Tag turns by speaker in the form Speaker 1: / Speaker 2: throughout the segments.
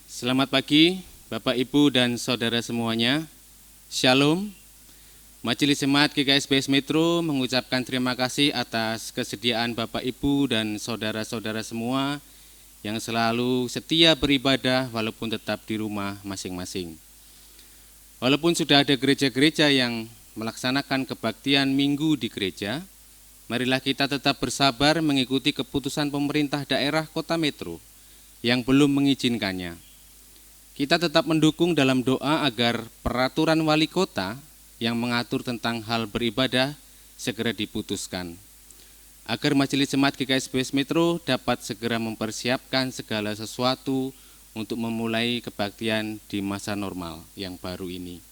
Speaker 1: Selamat pagi Bapak Ibu dan Saudara semuanya. Shalom. Majelis Jemaat GKSBS Metro mengucapkan terima kasih atas kesediaan Bapak Ibu dan saudara-saudara semua yang selalu setia beribadah walaupun tetap di rumah masing-masing. Walaupun sudah ada gereja-gereja yang melaksanakan kebaktian minggu di gereja, marilah kita tetap bersabar mengikuti keputusan pemerintah daerah Kota Metro yang belum mengizinkannya. Kita tetap mendukung dalam doa agar peraturan wali kota yang mengatur tentang hal beribadah segera diputuskan, agar Majelis Jemaat GKSBS Metro dapat segera mempersiapkan segala sesuatu untuk memulai kebaktian di masa normal yang baru ini.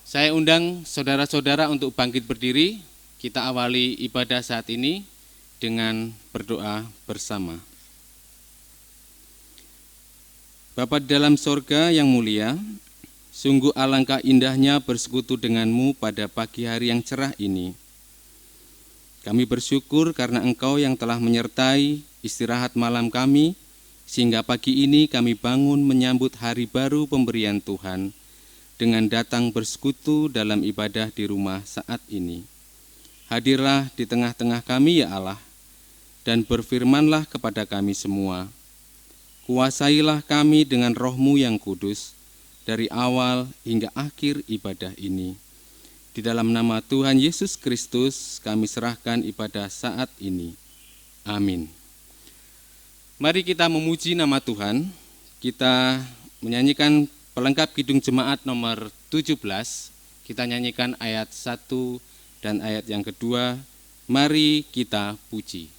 Speaker 1: Saya undang saudara-saudara untuk bangkit berdiri. Kita awali ibadah saat ini dengan berdoa bersama. Bapa di dalam sorga yang mulia, sungguh alangkah indahnya bersekutu denganmu pada pagi hari yang cerah ini. Kami bersyukur karena Engkau yang telah menyertai istirahat malam kami, sehingga pagi ini kami bangun menyambut hari baru pemberian Tuhan, dengan datang bersekutu dalam ibadah di rumah saat ini. Hadirlah di tengah-tengah kami ya Allah, dan berfirmanlah kepada kami semua. Kuasailah kami dengan roh-Mu yang kudus, dari awal hingga akhir ibadah ini. Di dalam nama Tuhan Yesus Kristus kami serahkan ibadah saat ini. Amin. Mari kita memuji nama Tuhan. Kita menyanyikan pelengkap Kidung Jemaat nomor 17. Kita nyanyikan ayat 1 dan ayat yang kedua. Mari kita puji.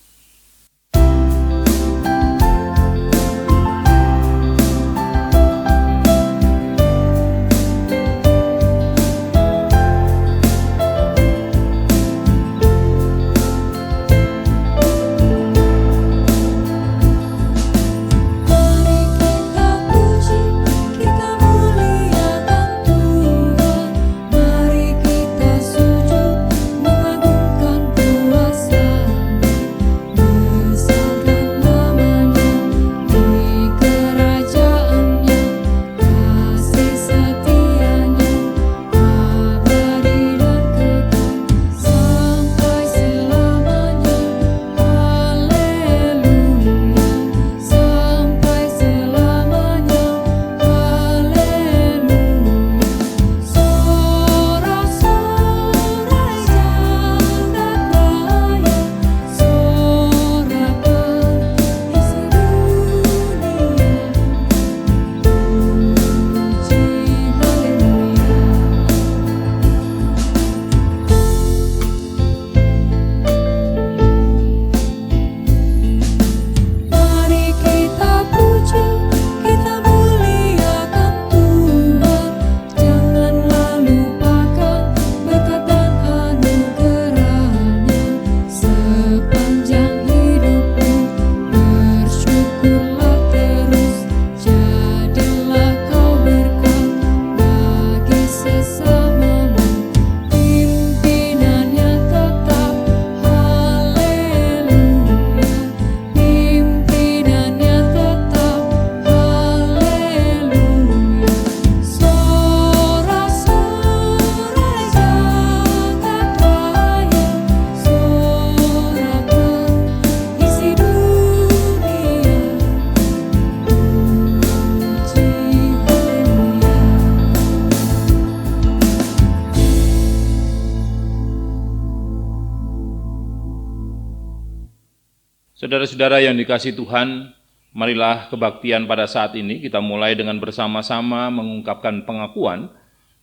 Speaker 2: Saudara-saudara yang dikasihi Tuhan, marilah kebaktian pada saat ini kita mulai dengan bersama-sama mengungkapkan pengakuan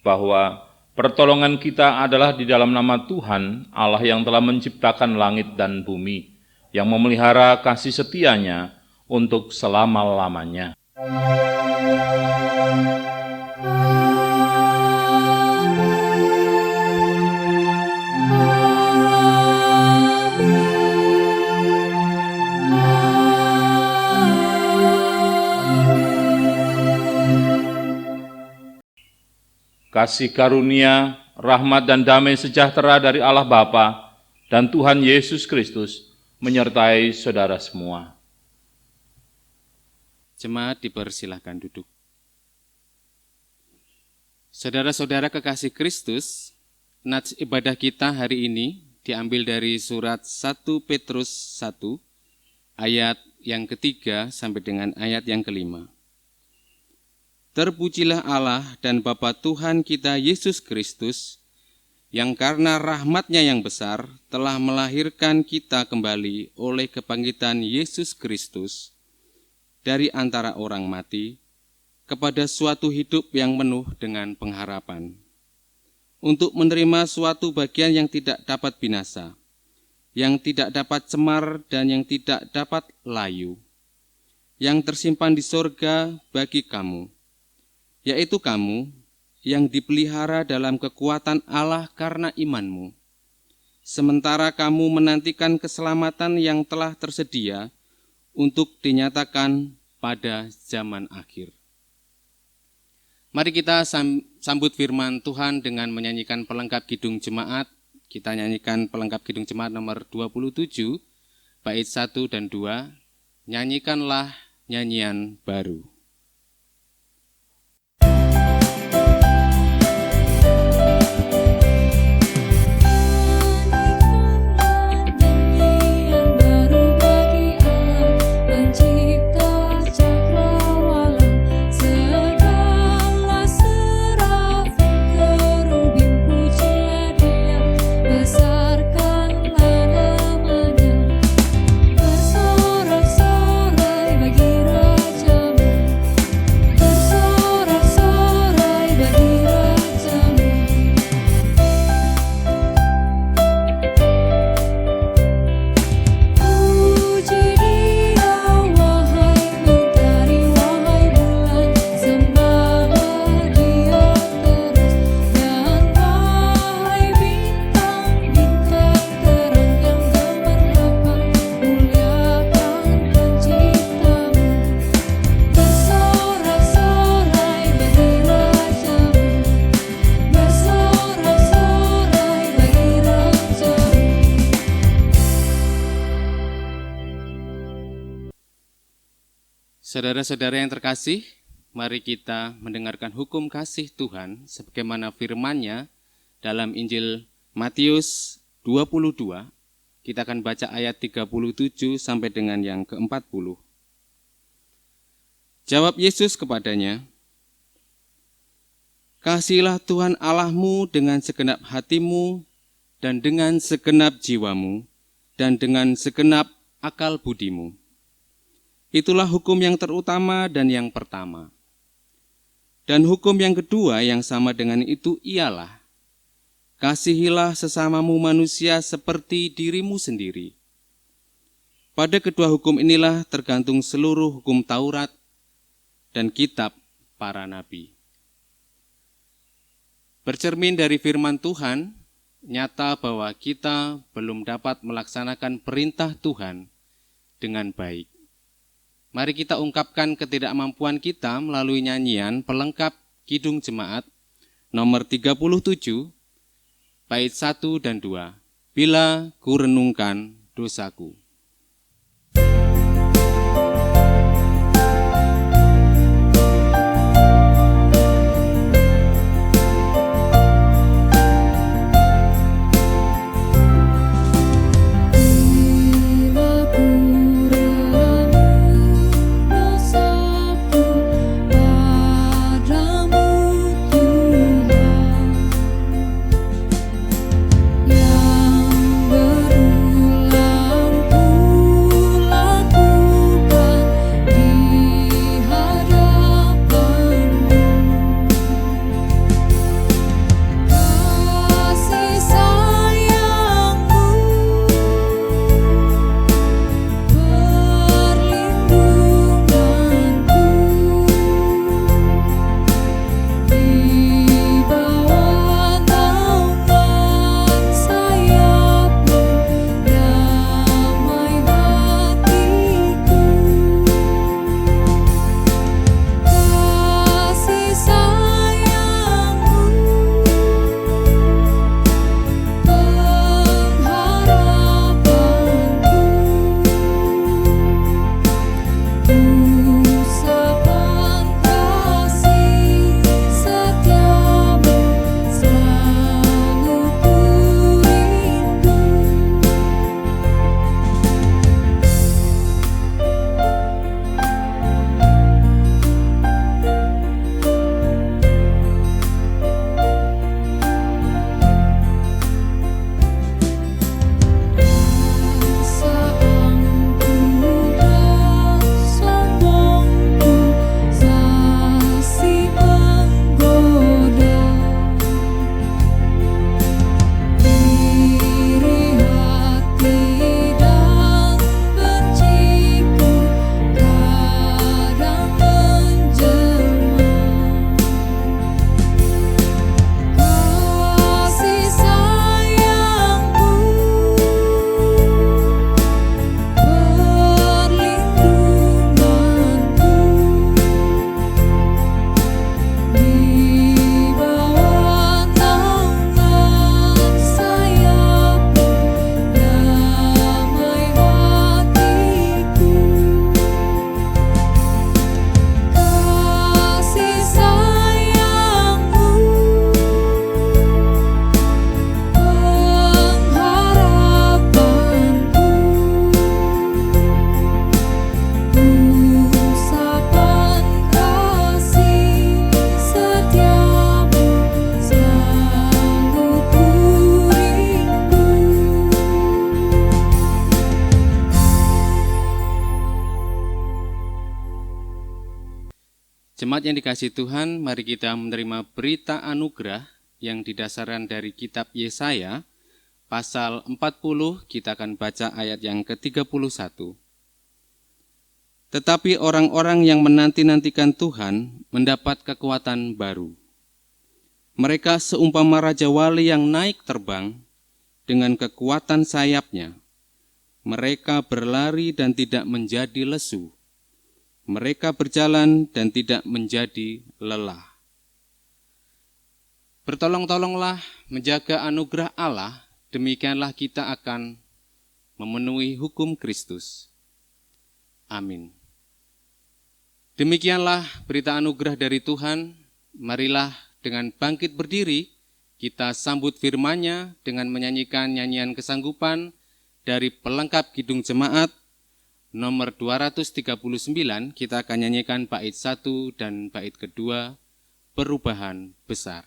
Speaker 2: bahwa pertolongan kita adalah di dalam nama Tuhan, Allah yang telah menciptakan langit dan bumi, yang memelihara kasih setianya untuk selama-lamanya. Kasih karunia, rahmat dan damai sejahtera dari Allah Bapa dan Tuhan Yesus Kristus menyertai saudara semua.
Speaker 1: Jemaat dipersilahkan duduk. Saudara-saudara kekasih Kristus, nats ibadah kita hari ini diambil dari surat 1 Petrus 1, ayat yang ketiga sampai dengan ayat yang kelima. Terpujilah Allah dan Bapa Tuhan kita Yesus Kristus, yang karena rahmat-Nya yang besar telah melahirkan kita kembali oleh kebangkitan Yesus Kristus dari antara orang mati kepada suatu hidup yang penuh dengan pengharapan, untuk menerima suatu bagian yang tidak dapat binasa, yang tidak dapat cemar dan yang tidak dapat layu, yang tersimpan di sorga bagi kamu, yaitu kamu yang dipelihara dalam kekuatan Allah karena imanmu, sementara kamu menantikan keselamatan yang telah tersedia untuk dinyatakan pada zaman akhir. Mari kita sambut firman Tuhan dengan menyanyikan pelengkap kidung jemaat. Kita nyanyikan pelengkap kidung jemaat nomor 27, bait 1 dan 2. Nyanyikanlah nyanyian baru. Saudara-saudara yang terkasih, mari kita mendengarkan hukum kasih Tuhan sebagaimana firman-Nya dalam Injil Matius 22. Kita akan baca ayat 37 sampai dengan yang ke-40. Jawab Yesus kepadanya, "Kasihilah Tuhan Allahmu dengan segenap hatimu dan dengan segenap jiwamu dan dengan segenap akal budimu. Itulah hukum yang terutama dan yang pertama. Dan hukum yang kedua yang sama dengan itu ialah, kasihilah sesamamu manusia seperti dirimu sendiri. Pada kedua hukum inilah tergantung seluruh hukum Taurat dan kitab para nabi." Bercermin dari firman Tuhan, nyata bahwa kita belum dapat melaksanakan perintah Tuhan dengan baik. Mari kita ungkapkan ketidakmampuan kita melalui nyanyian pelengkap kidung jemaat nomor 37, bait 1 dan 2. Bila ku renungkan dosaku.
Speaker 3: Yang berulang
Speaker 1: Jemaat yang dikasihi Tuhan, mari kita menerima berita anugerah yang didasarkan dari kitab Yesaya, pasal 40, kita akan baca ayat yang ke-31. Tetapi orang-orang yang menanti-nantikan Tuhan mendapat kekuatan baru. Mereka seumpama raja wali yang naik terbang dengan kekuatan sayapnya. Mereka berlari dan tidak menjadi lesu. Mereka berjalan dan tidak menjadi lelah. Bertolong-tolonglah menjaga anugerah Allah, demikianlah kita akan memenuhi hukum Kristus. Amin. Demikianlah berita anugerah dari Tuhan. Marilah dengan bangkit berdiri, kita sambut firman-Nya dengan menyanyikan nyanyian kesanggupan dari pelengkap Kidung Jemaat nomor 239. Kita akan nyanyikan bait 1 dan bait kedua, perubahan besar.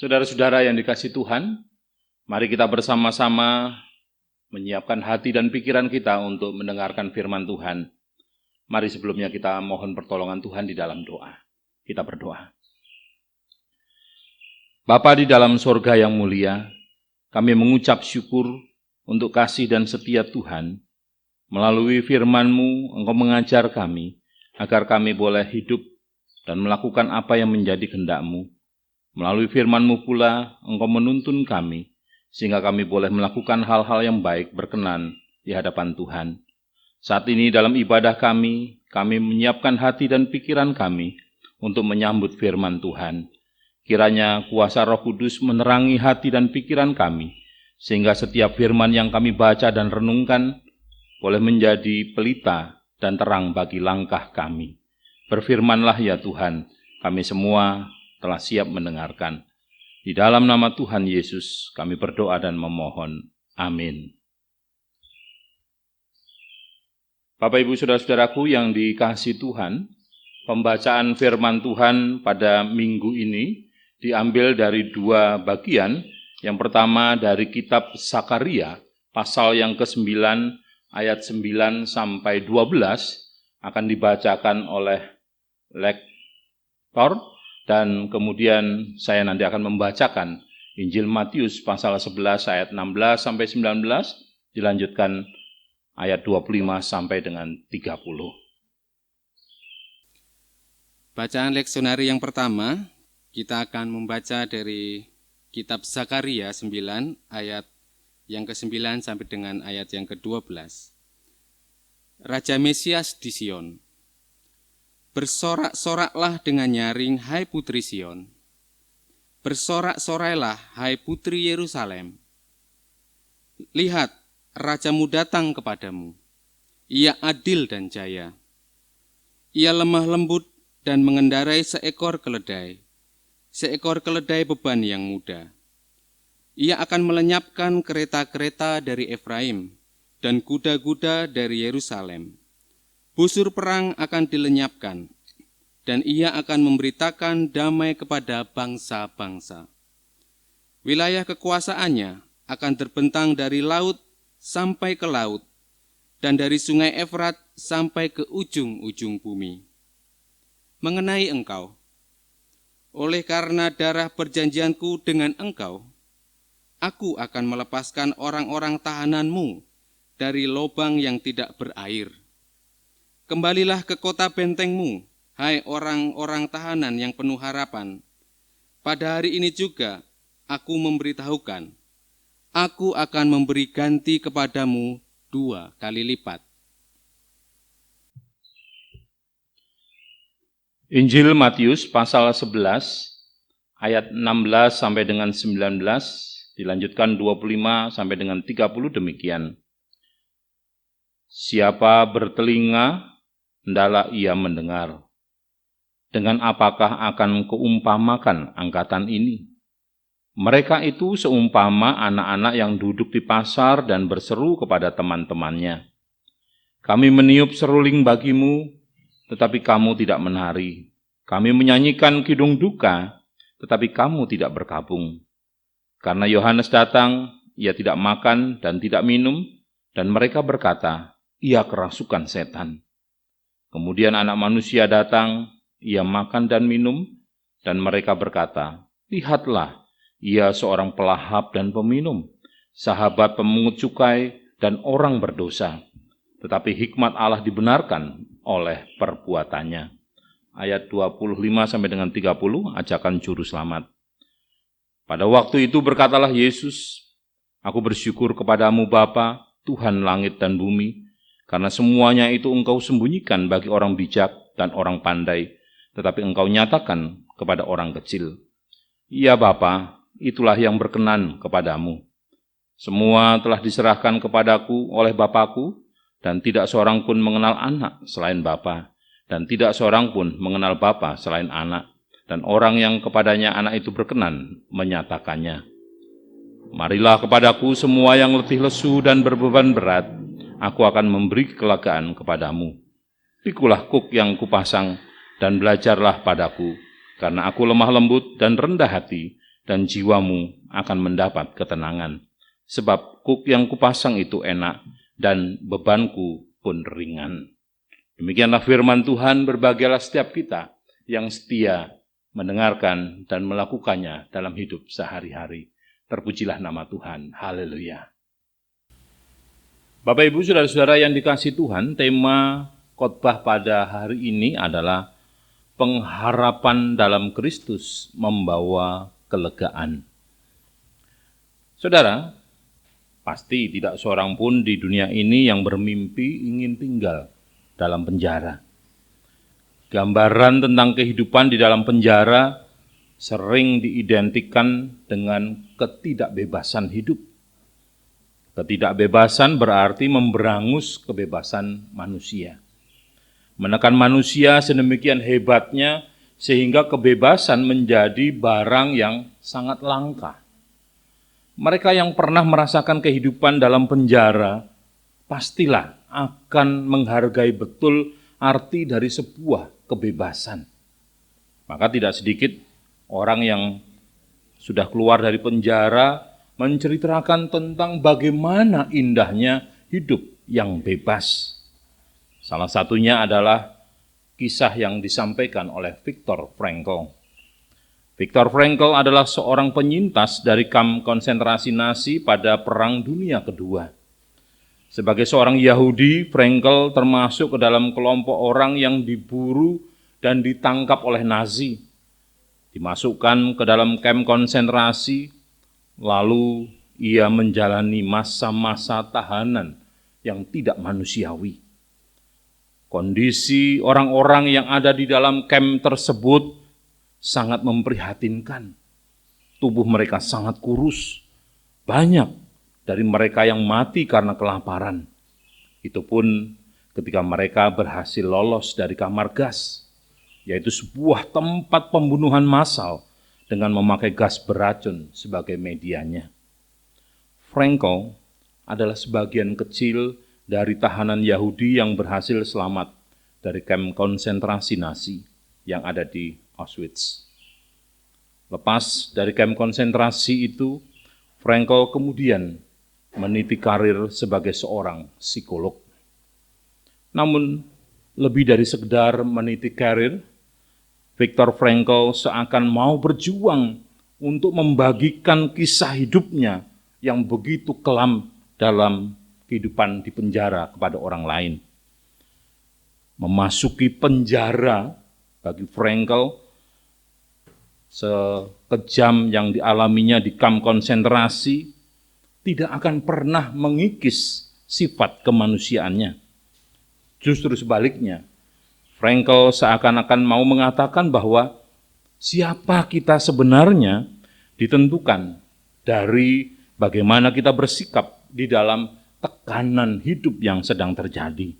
Speaker 2: Saudara-saudara yang dikasihi Tuhan, mari kita bersama-sama menyiapkan hati dan pikiran kita untuk mendengarkan firman Tuhan. Mari sebelumnya kita mohon pertolongan Tuhan di dalam doa. Kita berdoa. Bapa di dalam sorga yang mulia, kami mengucap syukur untuk kasih dan setia Tuhan. Melalui firman-Mu, Engkau mengajar kami, agar kami boleh hidup dan melakukan apa yang menjadi kehendak-Mu. Melalui firman-Mu pula, Engkau menuntun kami, sehingga kami boleh melakukan hal-hal yang baik berkenan di hadapan Tuhan. Saat ini dalam ibadah kami menyiapkan hati dan pikiran kami untuk menyambut firman Tuhan. Kiranya kuasa Roh Kudus menerangi hati dan pikiran kami, sehingga setiap firman yang kami baca dan renungkan boleh menjadi pelita dan terang bagi langkah kami. Berfirmanlah ya Tuhan, kami semua telah siap mendengarkan. Di dalam nama Tuhan Yesus kami berdoa dan memohon. Amin. Bapak, Ibu, Saudara-saudaraku yang dikasihi Tuhan, pembacaan firman Tuhan pada minggu ini diambil dari dua bagian. Yang pertama dari kitab Zakaria, pasal yang ke-9, ayat 9 sampai 12, akan dibacakan oleh lektor. Dan kemudian saya nanti akan membacakan Injil Matius pasal 11 ayat 16 sampai 19, dilanjutkan ayat 25 sampai dengan 30.
Speaker 1: Bacaan leksionari yang pertama, kita akan membaca dari kitab Zakaria 9 ayat yang ke-9 sampai dengan ayat yang ke-12. Raja Mesias di Sion. Bersorak-soraklah dengan nyaring, hai putri Sion. Bersorak-sorailah, hai putri Yerusalem. Lihat, rajamu datang kepadamu. Ia adil dan jaya. Ia lemah lembut dan mengendarai seekor keledai beban yang muda. Ia akan melenyapkan kereta-kereta dari Efraim dan kuda-kuda dari Yerusalem. Busur perang akan dilenyapkan, dan ia akan memberitakan damai kepada bangsa-bangsa. Wilayah kekuasaannya akan terbentang dari laut sampai ke laut, dan dari sungai Efrat sampai ke ujung-ujung bumi. Mengenai engkau, oleh karena darah perjanjianku dengan engkau, aku akan melepaskan orang-orang tahananmu dari lubang yang tidak berair. Kembalilah ke kota bentengmu, hai orang-orang tahanan yang penuh harapan. Pada hari ini juga aku memberitahukan, aku akan memberi ganti kepadamu 2 kali lipat.
Speaker 2: Injil Matius pasal 11 ayat 16 sampai dengan 19, dilanjutkan 25 sampai dengan 30 demikian. Siapa bertelinga, hendaklah ia mendengar. Dengan apakah akan keumpamakan angkatan ini? Mereka itu seumpama anak-anak yang duduk di pasar dan berseru kepada teman-temannya. Kami meniup seruling bagimu, tetapi kamu tidak menari. Kami menyanyikan kidung duka, tetapi kamu tidak berkabung. Karena Yohanes datang, ia tidak makan dan tidak minum, dan mereka berkata, ia kerasukan setan. Kemudian Anak Manusia datang, ia makan dan minum, dan mereka berkata, lihatlah, ia seorang pelahap dan peminum, sahabat pemungut cukai dan orang berdosa. Tetapi hikmat Allah dibenarkan oleh perbuatannya. Ayat 25 sampai dengan 30, ajakan juru selamat. Pada waktu itu berkatalah Yesus, aku bersyukur kepadamu Bapa, Tuhan langit dan bumi, karena semuanya itu engkau sembunyikan bagi orang bijak dan orang pandai, tetapi engkau nyatakan kepada orang kecil. Ya Bapa, itulah yang berkenan kepadamu. Semua telah diserahkan kepadaku oleh Bapakku, dan tidak seorang pun mengenal anak selain Bapa, dan tidak seorang pun mengenal Bapa selain anak, dan orang yang kepadanya anak itu berkenan menyatakannya. Marilah kepadaku semua yang letih lesu dan berbeban berat, aku akan memberi kelegaan kepadamu. Pikulah kuk yang kupasang, dan belajarlah padaku, karena aku lemah lembut dan rendah hati, dan jiwamu akan mendapat ketenangan. Sebab kuk yang kupasang itu enak, dan bebanku pun ringan. Demikianlah firman Tuhan. Berbahagialah setiap kita yang setia mendengarkan dan melakukannya dalam hidup sehari-hari. Terpujilah nama Tuhan. Haleluya. Bapak Ibu Saudara-saudara yang dikasihi Tuhan, tema khotbah pada hari ini adalah pengharapan dalam Kristus membawa kelegaan. Saudara, pasti tidak seorang pun di dunia ini yang bermimpi ingin tinggal dalam penjara. Gambaran tentang kehidupan di dalam penjara sering diidentikan dengan ketidakbebasan hidup. Ketidakbebasan berarti memberangus kebebasan manusia. Menekan manusia sedemikian hebatnya sehingga kebebasan menjadi barang yang sangat langka. Mereka yang pernah merasakan kehidupan dalam penjara, pastilah akan menghargai betul arti dari sebuah kebebasan. Maka tidak sedikit orang yang sudah keluar dari penjara menceritakan tentang bagaimana indahnya hidup yang bebas. Salah satunya adalah kisah yang disampaikan oleh Viktor Frankl. Viktor Frankl adalah seorang penyintas dari kamp konsentrasi Nazi pada Perang Dunia Kedua. Sebagai seorang Yahudi, Frankl termasuk ke dalam kelompok orang yang diburu dan ditangkap oleh Nazi. Dimasukkan ke dalam kamp konsentrasi, lalu ia menjalani masa-masa tahanan yang tidak manusiawi. Kondisi orang-orang yang ada di dalam kamp tersebut sangat memprihatinkan. Tubuh mereka sangat kurus. Banyak dari mereka yang mati karena kelaparan. Itu pun ketika mereka berhasil lolos dari kamar gas. yaitu sebuah tempat pembunuhan massal dengan memakai gas beracun sebagai medianya. Frankl adalah sebagian kecil dari tahanan Yahudi yang berhasil selamat dari kamp konsentrasi Nazi yang ada di Auschwitz. Lepas dari kamp konsentrasi itu, Frankl kemudian meniti karir sebagai seorang psikolog. Namun, lebih dari sekedar meniti karir, Viktor Frankl seakan mau berjuang untuk membagikan kisah hidupnya yang begitu kelam dalam kehidupan di penjara kepada orang lain. Memasuki penjara bagi Frankl, sekejam yang dialaminya di kamp konsentrasi, tidak akan pernah mengikis sifat kemanusiaannya. Justru sebaliknya, Frankl seakan-akan mau mengatakan bahwa siapa kita sebenarnya ditentukan dari bagaimana kita bersikap di dalam tekanan hidup yang sedang terjadi.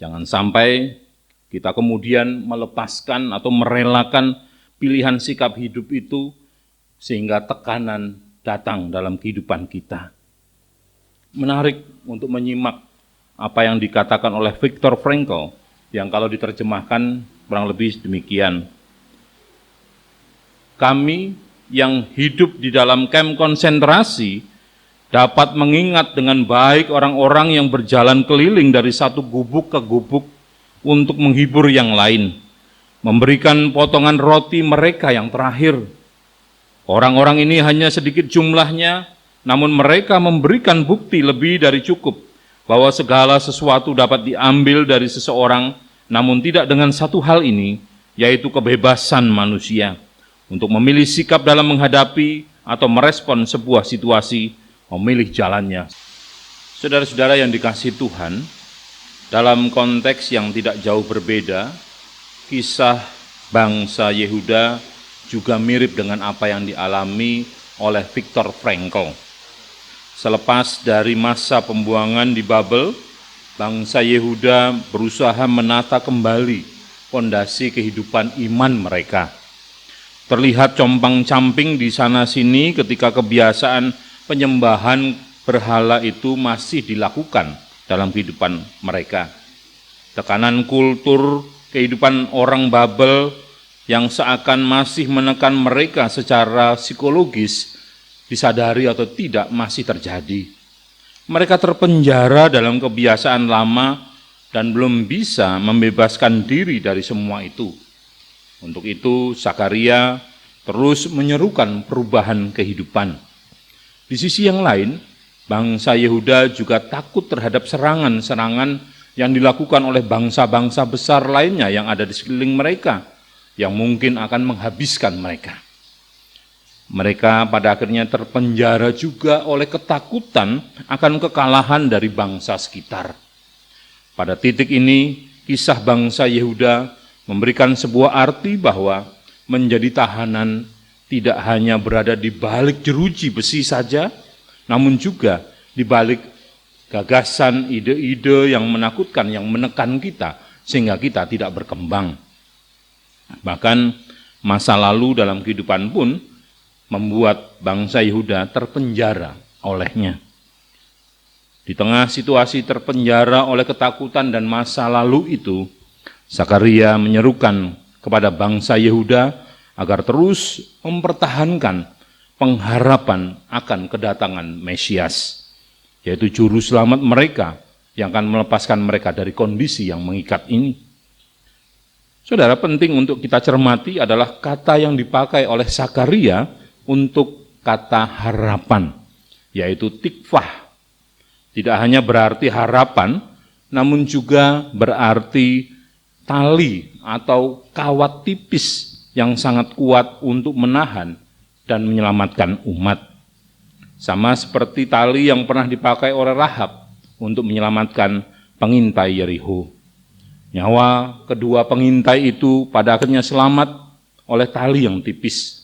Speaker 2: Jangan sampai kita kemudian melepaskan atau merelakan pilihan sikap hidup itu sehingga tekanan datang dalam kehidupan kita. Menarik untuk menyimak apa yang dikatakan oleh Viktor Frankl, yang kalau diterjemahkan kurang lebih demikian. Kami yang hidup di dalam kamp konsentrasi dapat mengingat dengan baik orang-orang yang berjalan keliling dari satu gubuk ke gubuk untuk menghibur yang lain, memberikan potongan roti mereka yang terakhir. Orang-orang ini hanya sedikit jumlahnya, namun mereka memberikan bukti lebih dari cukup bahwa segala sesuatu dapat diambil dari seseorang, namun tidak dengan satu hal ini, yaitu kebebasan manusia untuk memilih sikap dalam menghadapi atau merespon sebuah situasi, memilih jalannya. Saudara-saudara yang dikasihi Tuhan, dalam konteks yang tidak jauh berbeda, kisah bangsa Yehuda juga mirip dengan apa yang dialami oleh Viktor Frankl. Selepas dari masa pembuangan di Babel, bangsa Yehuda berusaha menata kembali fondasi kehidupan iman mereka. Terlihat compang-camping di sana-sini ketika kebiasaan penyembahan berhala itu masih dilakukan dalam kehidupan mereka. Tekanan kultur kehidupan orang Babel yang seakan masih menekan mereka secara psikologis, disadari atau tidak masih terjadi. Mereka terpenjara dalam kebiasaan lama dan belum bisa membebaskan diri dari semua itu. Untuk itu, Zakaria terus menyerukan perubahan kehidupan. Di sisi yang lain, bangsa Yehuda juga takut terhadap serangan-serangan yang dilakukan oleh bangsa-bangsa besar lainnya yang ada di sekeliling mereka, yang mungkin akan menghabiskan mereka. Mereka pada akhirnya terpenjara juga oleh ketakutan akan kekalahan dari bangsa sekitar. Pada titik ini, kisah bangsa Yehuda memberikan sebuah arti bahwa menjadi tahanan tidak hanya berada di balik jeruji besi saja, namun juga di balik gagasan, ide-ide yang menakutkan, yang menekan kita, sehingga kita tidak berkembang. Bahkan masa lalu dalam kehidupan pun membuat bangsa Yehuda terpenjara olehnya. Di tengah situasi terpenjara oleh ketakutan dan masa lalu itu, Zakaria menyerukan kepada bangsa Yehuda agar terus mempertahankan pengharapan akan kedatangan Mesias, yaitu juru selamat mereka yang akan melepaskan mereka dari kondisi yang mengikat ini. Saudara, penting untuk kita cermati adalah kata yang dipakai oleh Zakaria untuk kata harapan, yaitu tikvah. Tidak hanya berarti harapan, namun juga berarti tali atau kawat tipis yang sangat kuat untuk menahan dan menyelamatkan umat. Sama seperti tali yang pernah dipakai oleh Rahab untuk menyelamatkan pengintai Yerikho. Nyawa kedua pengintai itu pada akhirnya selamat oleh tali yang tipis.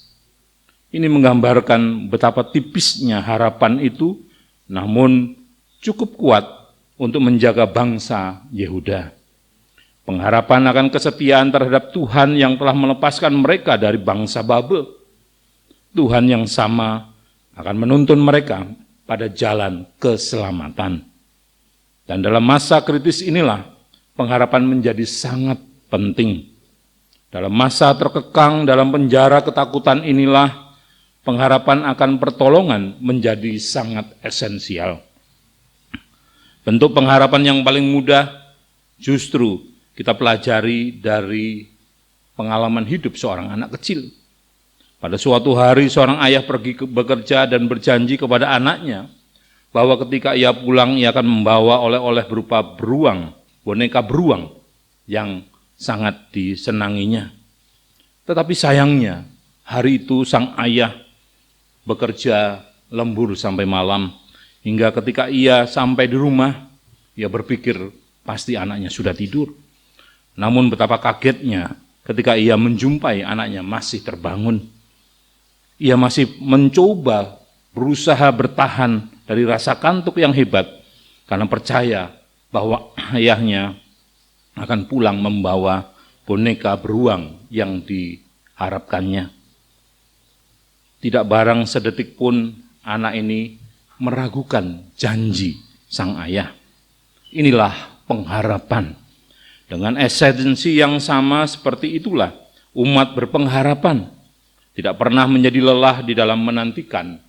Speaker 2: Ini menggambarkan betapa tipisnya harapan itu, namun cukup kuat untuk menjaga bangsa Yehuda. pengharapan akan kesetiaan terhadap Tuhan yang telah melepaskan mereka dari bangsa Babel. Tuhan yang sama akan menuntun mereka pada jalan keselamatan. Dan dalam masa kritis inilah pengharapan menjadi sangat penting. Dalam masa terkekang dalam penjara ketakutan inilah pengharapan akan pertolongan menjadi sangat esensial. Bentuk pengharapan yang paling mudah justru kita pelajari dari pengalaman hidup seorang anak kecil. Pada suatu hari seorang ayah pergi bekerja dan berjanji kepada anaknya bahwa ketika ia pulang ia akan membawa oleh-oleh berupa beruang, boneka beruang yang sangat disenanginya. Tetapi sayangnya hari itu sang ayah bekerja lembur sampai malam, hingga ketika ia sampai di rumah, ia berpikir pasti anaknya sudah tidur. Namun betapa kagetnya ketika ia menjumpai anaknya masih terbangun. Ia masih mencoba berusaha bertahan dari rasa kantuk yang hebat, karena percaya bahwa ayahnya akan pulang membawa boneka beruang yang diharapkannya. Tidak barang sedetik pun anak ini meragukan janji sang ayah. Inilah pengharapan. Dengan esensi yang sama seperti itulah umat berpengharapan. Tidak pernah menjadi lelah di dalam menantikan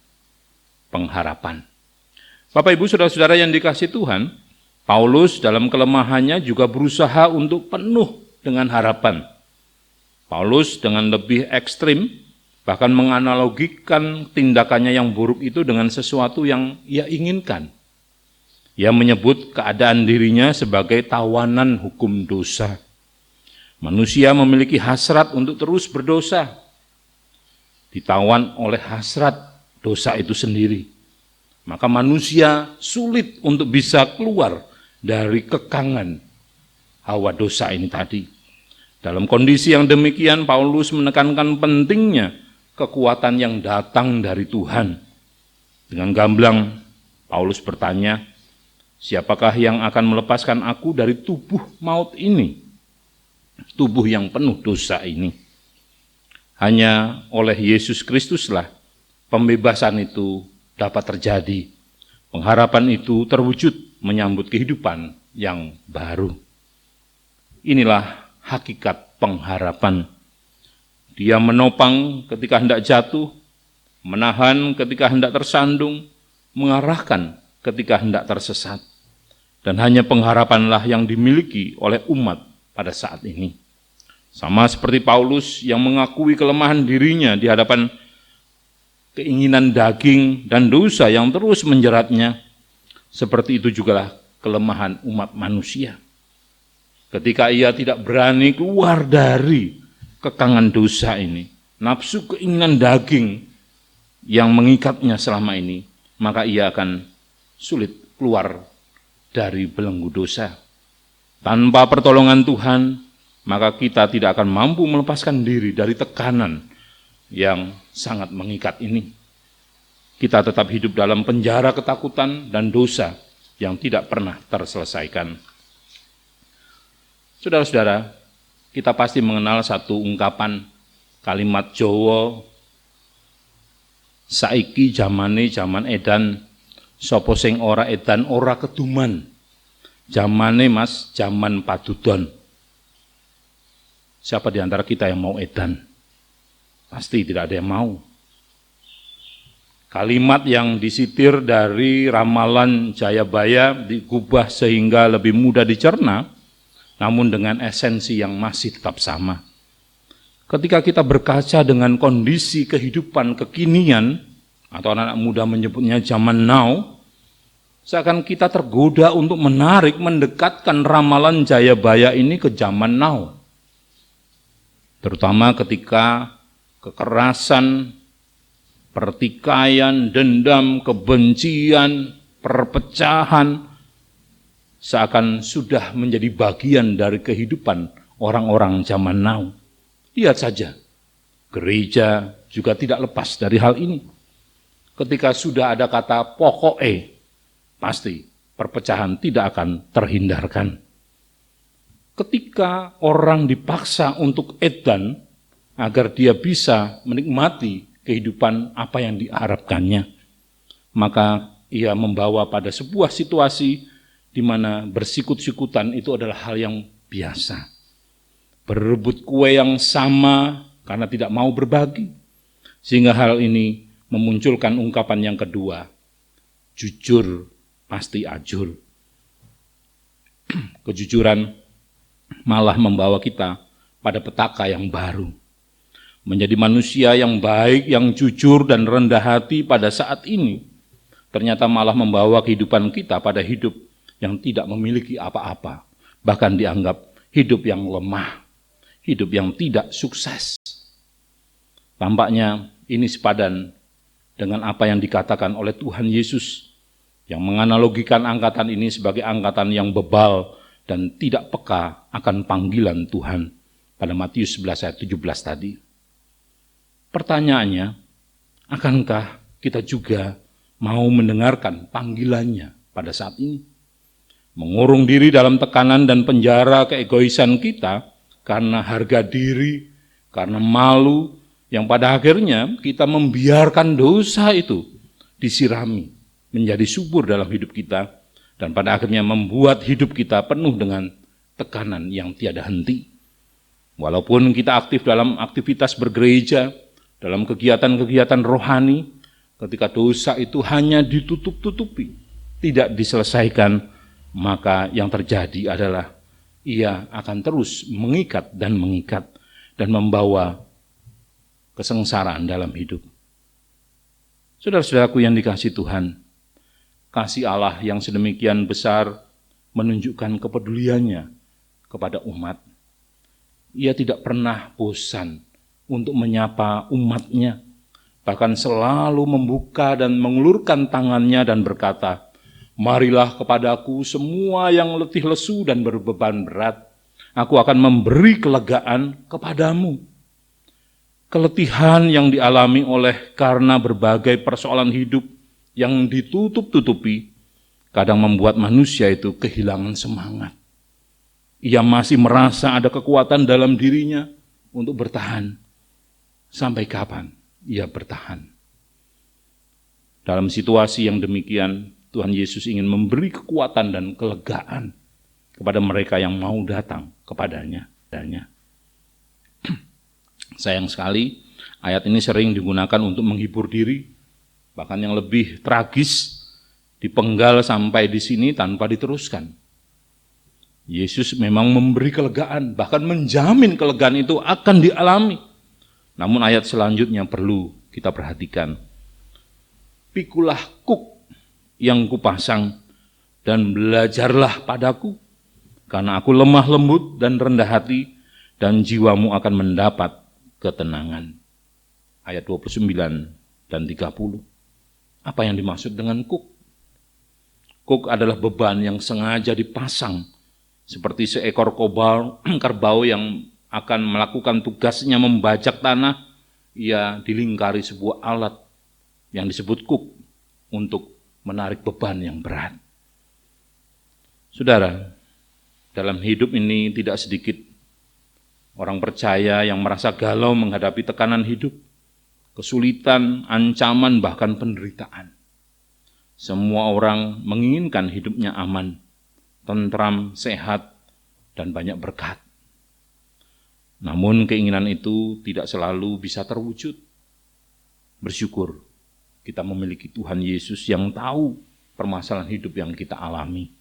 Speaker 2: pengharapan. Bapak, Ibu, saudara-saudara yang dikasihi Tuhan, Paulus dalam kelemahannya juga berusaha untuk penuh dengan harapan. Paulus dengan lebih ekstrim bahkan menganalogikan tindakannya yang buruk itu dengan sesuatu yang ia inginkan. Ia menyebut keadaan dirinya sebagai tawanan hukum dosa. Manusia memiliki hasrat untuk terus berdosa, ditawan oleh hasrat dosa itu sendiri. Maka manusia sulit untuk bisa keluar dari kekangan hawa dosa ini tadi. Dalam kondisi yang demikian, Paulus menekankan pentingnya kekuatan yang datang dari Tuhan. Dengan gamblang, Paulus bertanya, siapakah yang akan melepaskan aku dari tubuh maut ini? Tubuh yang penuh dosa ini. Hanya oleh Yesus Kristuslah pembebasan itu dapat terjadi. Pengharapan itu terwujud menyambut kehidupan yang baru. Inilah hakikat pengharapan. Dia menopang ketika hendak jatuh, menahan ketika hendak tersandung, mengarahkan ketika hendak tersesat. Dan hanya pengharapanlah yang dimiliki oleh umat pada saat ini. Sama seperti Paulus yang mengakui kelemahan dirinya di hadapan keinginan daging dan dosa yang terus menjeratnya, seperti itu jugalah kelemahan umat manusia. Ketika ia tidak berani keluar dari kekangan dosa ini, nafsu keinginan daging yang mengikatnya selama ini, maka ia akan sulit keluar dari belenggu dosa. Tanpa pertolongan Tuhan, maka kita tidak akan mampu melepaskan diri dari tekanan yang sangat mengikat ini. Kita tetap hidup dalam penjara ketakutan dan dosa yang tidak pernah terselesaikan. Saudara-saudara, kita pasti mengenal satu ungkapan kalimat Jawa, saiki jamane jaman edan, sapa sing ora edan ora keduman. Jamane Mas, jaman padudon. Siapa di antara kita yang mau edan? Pasti tidak ada yang mau. Kalimat yang disitir dari ramalan Jayabaya digubah sehingga lebih mudah dicerna, namun dengan esensi yang masih tetap sama. Ketika kita berkaca dengan kondisi kehidupan kekinian, atau anak-anak muda menyebutnya zaman now, seakan kita tergoda untuk menarik, mendekatkan ramalan Jayabaya ini ke zaman now. Terutama ketika kekerasan, pertikaian, dendam, kebencian, perpecahan, seakan sudah menjadi bagian dari kehidupan orang-orang zaman now. Lihat saja, gereja juga tidak lepas dari hal ini. Ketika sudah ada kata pokoknya, pasti perpecahan tidak akan terhindarkan. ketika orang dipaksa untuk edan agar dia bisa menikmati kehidupan apa yang diharapkannya, maka ia membawa pada sebuah situasi di mana bersikut-sikutan itu adalah hal yang biasa. Berebut kue yang sama karena tidak mau berbagi. Sehingga hal ini memunculkan ungkapan yang kedua, jujur pasti ajur. Kejujuran malah membawa kita pada petaka yang baru. Menjadi manusia yang baik, yang jujur dan rendah hati pada saat ini, ternyata malah membawa kehidupan kita pada hidup yang tidak memiliki apa-apa. Bahkan dianggap hidup yang lemah, hidup yang tidak sukses. Tampaknya ini sepadan dengan apa yang dikatakan oleh Tuhan Yesus yang menganalogikan angkatan ini sebagai angkatan yang bebal dan tidak peka akan panggilan Tuhan pada Matius 11 ayat 17 tadi. Pertanyaannya, akankah kita juga mau mendengarkan panggilannya pada saat ini? Mengurung diri dalam tekanan dan penjara keegoisan kita karena harga diri, karena malu, yang pada akhirnya kita membiarkan dosa itu disirami menjadi subur dalam hidup kita, dan pada akhirnya membuat hidup kita penuh dengan tekanan yang tiada henti. Walaupun kita aktif dalam aktivitas bergereja, dalam kegiatan-kegiatan rohani, ketika dosa itu hanya ditutup-tutupi, tidak diselesaikan, maka yang terjadi adalah ia akan terus mengikat dan membawa kesengsaraan dalam hidup. Saudara-saudaraku yang dikasihi Tuhan, kasih Allah yang sedemikian besar menunjukkan kepeduliannya kepada umat. Ia tidak pernah bosan untuk menyapa umatnya, bahkan selalu membuka dan mengulurkan tangannya dan berkata, "Marilah kepadaku semua yang letih lesu dan berbeban berat, aku akan memberi kelegaan kepadamu." Keletihan yang dialami oleh karena berbagai persoalan hidup yang ditutup-tutupi, kadang membuat manusia itu kehilangan semangat. Ia masih merasa ada kekuatan dalam dirinya untuk bertahan. Sampai kapan ia bertahan? Dalam situasi yang demikian, Tuhan Yesus ingin memberi kekuatan dan kelegaan kepada mereka yang mau datang kepadanya. Sayang sekali, ayat ini sering digunakan untuk menghibur diri, bahkan yang lebih tragis, dipenggal sampai di sini tanpa diteruskan. Yesus memang memberi kelegaan, bahkan menjamin kelegaan itu akan dialami. Namun ayat selanjutnya perlu kita perhatikan. Pikulah kuk yang kupasang dan belajarlah padaku, karena aku lemah lembut dan rendah hati, dan jiwamu akan mendapat ketenangan. Ayat 29 dan 30. Apa yang dimaksud dengan kuk? Kuk adalah beban yang sengaja dipasang seperti seekor kerbau yang akan melakukan tugasnya membajak tanah. Ia dilingkari sebuah alat yang disebut kuk untuk menarik beban yang berat. Saudara, dalam hidup ini tidak sedikit orang percaya yang merasa galau menghadapi tekanan hidup, kesulitan, ancaman, bahkan penderitaan. Semua orang menginginkan hidupnya aman, tentram, sehat, dan banyak berkat. Namun keinginan itu tidak selalu bisa terwujud. Bersyukur kita memiliki Tuhan Yesus yang tahu permasalahan hidup yang kita alami.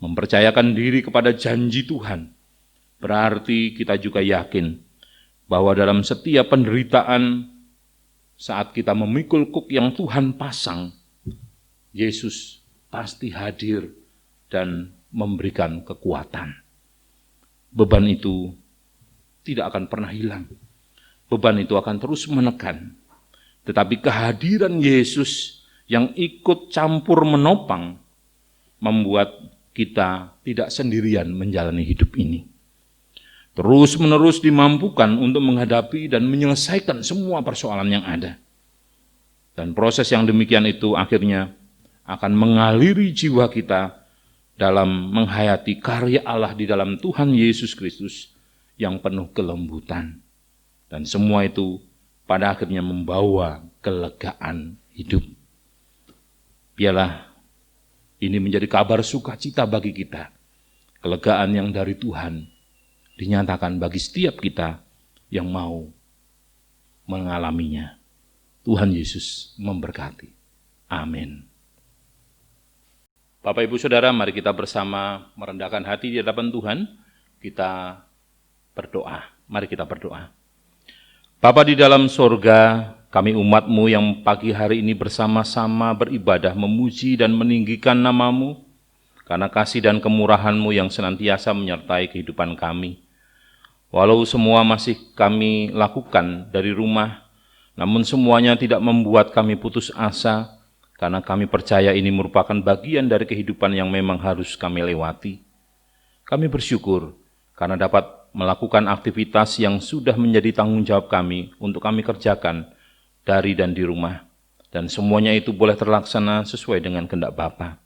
Speaker 2: Mempercayakan diri kepada janji Tuhan berarti kita juga yakin bahwa dalam setiap penderitaan, saat kita memikul kuk yang Tuhan pasang, Yesus pasti hadir dan memberikan kekuatan. Beban itu tidak akan pernah hilang. Beban itu akan terus menekan. Tetapi kehadiran Yesus yang ikut campur menopang membuat kita tidak sendirian menjalani hidup ini. Terus-menerus dimampukan untuk menghadapi dan menyelesaikan semua persoalan yang ada. Dan proses yang demikian itu akhirnya akan mengaliri jiwa kita dalam menghayati karya Allah di dalam Tuhan Yesus Kristus yang penuh kelembutan. Dan semua itu pada akhirnya membawa kelegaan hidup. Biarlah ini menjadi kabar sukacita bagi kita. Kelegaan yang dari Tuhan dinyatakan bagi setiap kita yang mau mengalaminya. Tuhan Yesus memberkati. Amin. Bapak, Ibu, Saudara, mari kita bersama merendahkan hati di hadapan Tuhan. Kita berdoa. Mari kita berdoa. Bapa di dalam sorga, kami umat-Mu yang pagi hari ini bersama-sama beribadah, memuji dan meninggikan nama-Mu, karena kasih dan kemurahan-Mu yang senantiasa menyertai kehidupan kami. Walau semua masih kami lakukan dari rumah, namun semuanya tidak membuat kami putus asa, karena kami percaya ini merupakan bagian dari kehidupan yang memang harus kami lewati. Kami bersyukur karena dapat melakukan aktivitas yang sudah menjadi tanggung jawab kami untuk kami kerjakan dari dan di rumah, dan semuanya itu boleh terlaksana sesuai dengan kehendak Bapa.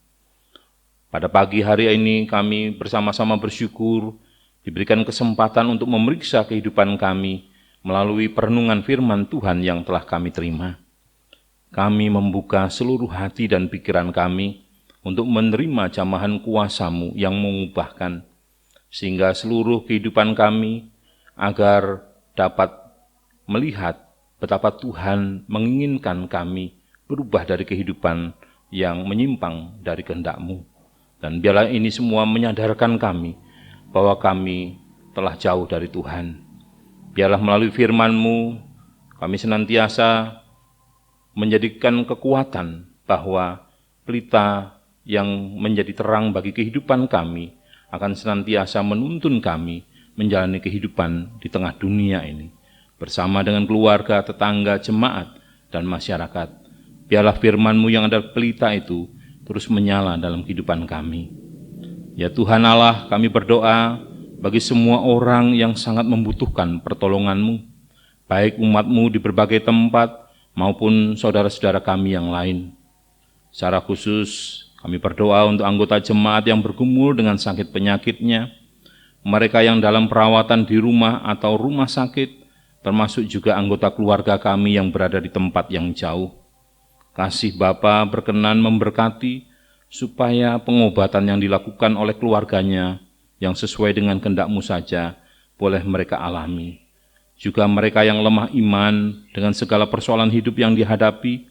Speaker 2: Pada pagi hari ini kami bersama-sama bersyukur diberikan kesempatan untuk memeriksa kehidupan kami melalui perenungan firman Tuhan yang telah kami terima. Kami membuka seluruh hati dan pikiran kami untuk menerima jamahan kuasa-Mu yang mengubahkan, sehingga seluruh kehidupan kami agar dapat melihat betapa Tuhan menginginkan kami berubah dari kehidupan yang menyimpang dari kehendak-Mu. Dan biarlah ini semua menyadarkan kami bahwa kami telah jauh dari Tuhan. Biarlah melalui firman-Mu kami senantiasa menjadikan kekuatan bahwa pelita yang menjadi terang bagi kehidupan kami akan senantiasa menuntun kami menjalani kehidupan di tengah dunia ini bersama dengan keluarga, tetangga, jemaat, dan masyarakat. Biarlah firman-Mu yang ada pelita itu terus menyala dalam kehidupan kami. Ya Tuhan Allah, kami berdoa bagi semua orang yang sangat membutuhkan pertolongan-Mu, baik umat-Mu di berbagai tempat maupun saudara-saudara kami yang lain. Secara khusus, kami berdoa untuk anggota jemaat yang bergumul dengan sakit penyakitnya, mereka yang dalam perawatan di rumah atau rumah sakit, termasuk juga anggota keluarga kami yang berada di tempat yang jauh. Kasih Bapa berkenan memberkati, supaya pengobatan yang dilakukan oleh keluarganya yang sesuai dengan kehendak-Mu saja boleh mereka alami. Juga mereka yang lemah iman dengan segala persoalan hidup yang dihadapi,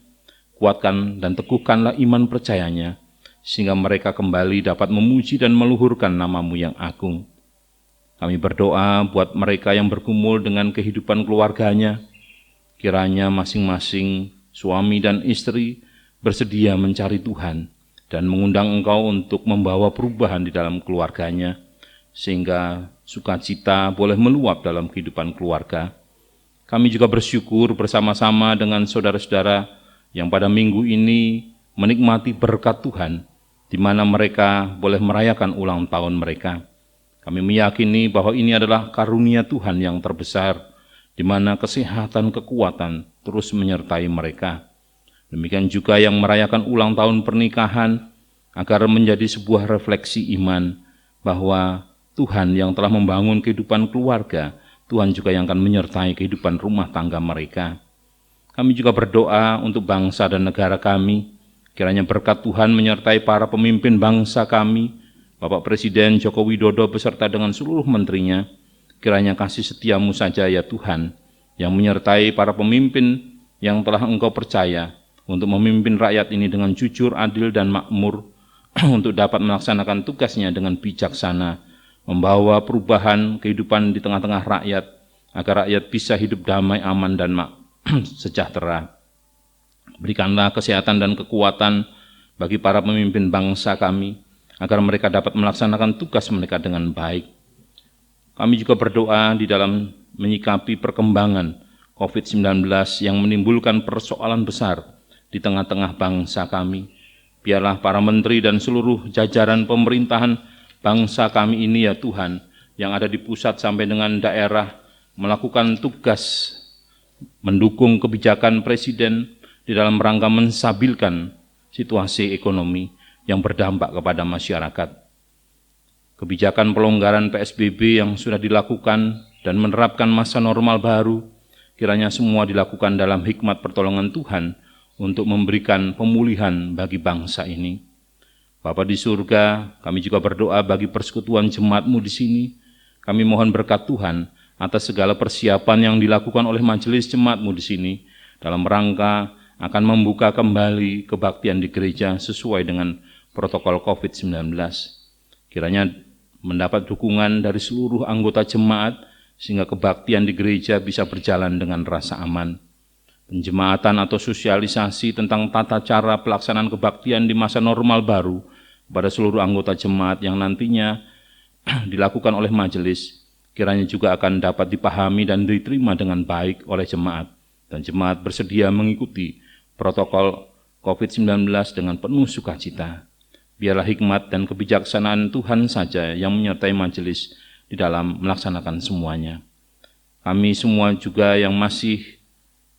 Speaker 2: kuatkan dan teguhkanlah iman percayanya, sehingga mereka kembali dapat memuji dan meluhurkan nama-Mu yang agung. Kami berdoa buat mereka yang bergumul dengan kehidupan keluarganya, kiranya masing-masing suami dan istri bersedia mencari Tuhan dan mengundang Engkau untuk membawa perubahan di dalam keluarganya, sehingga sukacita boleh meluap dalam kehidupan keluarga. Kami juga bersyukur bersama-sama dengan saudara-saudara yang pada minggu ini menikmati berkat Tuhan, di mana mereka boleh merayakan ulang tahun mereka. Kami meyakini bahwa ini adalah karunia Tuhan yang terbesar, di mana kesehatan, kekuatan terus menyertai mereka. Demikian juga yang merayakan ulang tahun pernikahan, agar menjadi sebuah refleksi iman bahwa Tuhan yang telah membangun kehidupan keluarga, Tuhan juga yang akan menyertai kehidupan rumah tangga mereka. Kami juga berdoa untuk bangsa dan negara kami, kiranya berkat Tuhan menyertai para pemimpin bangsa kami, Bapak Presiden Joko Widodo beserta dengan seluruh menterinya. Kiranya kasih setia-Mu saja ya Tuhan, yang menyertai para pemimpin yang telah Engkau percaya untuk memimpin rakyat ini dengan jujur, adil, dan makmur, untuk dapat melaksanakan tugasnya dengan bijaksana, membawa perubahan kehidupan di tengah-tengah rakyat, agar rakyat bisa hidup damai, aman, dan sejahtera. Berikanlah kesehatan dan kekuatan bagi para pemimpin bangsa kami, agar mereka dapat melaksanakan tugas mereka dengan baik. Kami juga berdoa di dalam menyikapi perkembangan COVID-19 yang menimbulkan persoalan besar di tengah-tengah bangsa kami. Biarlah para menteri dan seluruh jajaran pemerintahan bangsa kami ini ya Tuhan, yang ada di pusat sampai dengan daerah, melakukan tugas mendukung kebijakan Presiden di dalam rangka menstabilkan situasi ekonomi yang berdampak kepada masyarakat. kebijakan pelonggaran PSBB yang sudah dilakukan dan menerapkan masa normal baru, kiranya semua dilakukan dalam hikmat pertolongan Tuhan untuk memberikan pemulihan bagi bangsa ini. Bapa di surga, kami juga berdoa bagi persekutuan jemaat-Mu di sini. Kami mohon berkat Tuhan atas segala persiapan yang dilakukan oleh majelis jemaat-Mu di sini dalam rangka akan membuka kembali kebaktian di gereja sesuai dengan protokol COVID-19. Kiranya mendapat dukungan dari seluruh anggota jemaat sehingga kebaktian di gereja bisa berjalan dengan rasa aman. Penjemaatan atau sosialisasi tentang tata cara pelaksanaan kebaktian di masa normal baru pada seluruh anggota jemaat yang nantinya dilakukan oleh majelis, kiranya juga akan dapat dipahami dan diterima dengan baik oleh jemaat, dan jemaat bersedia mengikuti protokol COVID-19 dengan penuh sukacita. Biarlah hikmat dan kebijaksanaan Tuhan saja yang menyertai majelis di dalam melaksanakan semuanya. Kami semua juga yang masih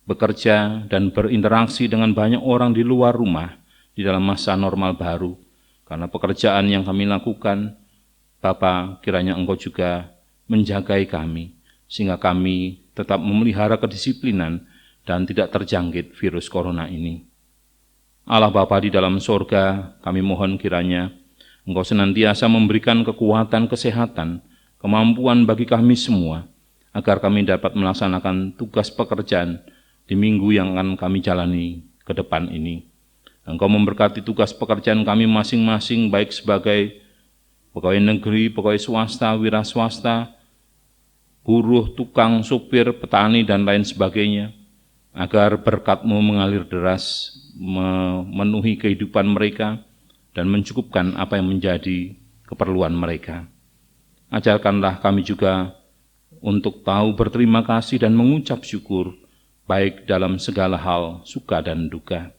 Speaker 2: bekerja dan berinteraksi dengan banyak orang di luar rumah di dalam masa normal baru, karena pekerjaan yang kami lakukan, Bapa, kiranya Engkau juga menjagai kami, sehingga kami tetap memelihara kedisiplinan dan tidak terjangkit virus corona ini. Allah Bapa di dalam sorga, kami mohon kiranya Engkau senantiasa memberikan kekuatan kesehatan, kemampuan bagi kami semua, agar kami dapat melaksanakan tugas pekerjaan di minggu yang akan kami jalani ke depan ini. Engkau memberkati tugas pekerjaan kami masing-masing, baik sebagai pegawai negeri, pegawai swasta, wira swasta, buruh, tukang, supir, petani, dan lain sebagainya, agar berkat-Mu mengalir deras, memenuhi kehidupan mereka, dan mencukupkan apa yang menjadi keperluan mereka. Ajarkanlah kami juga untuk tahu berterima kasih dan mengucap syukur, baik dalam segala hal, suka dan duka.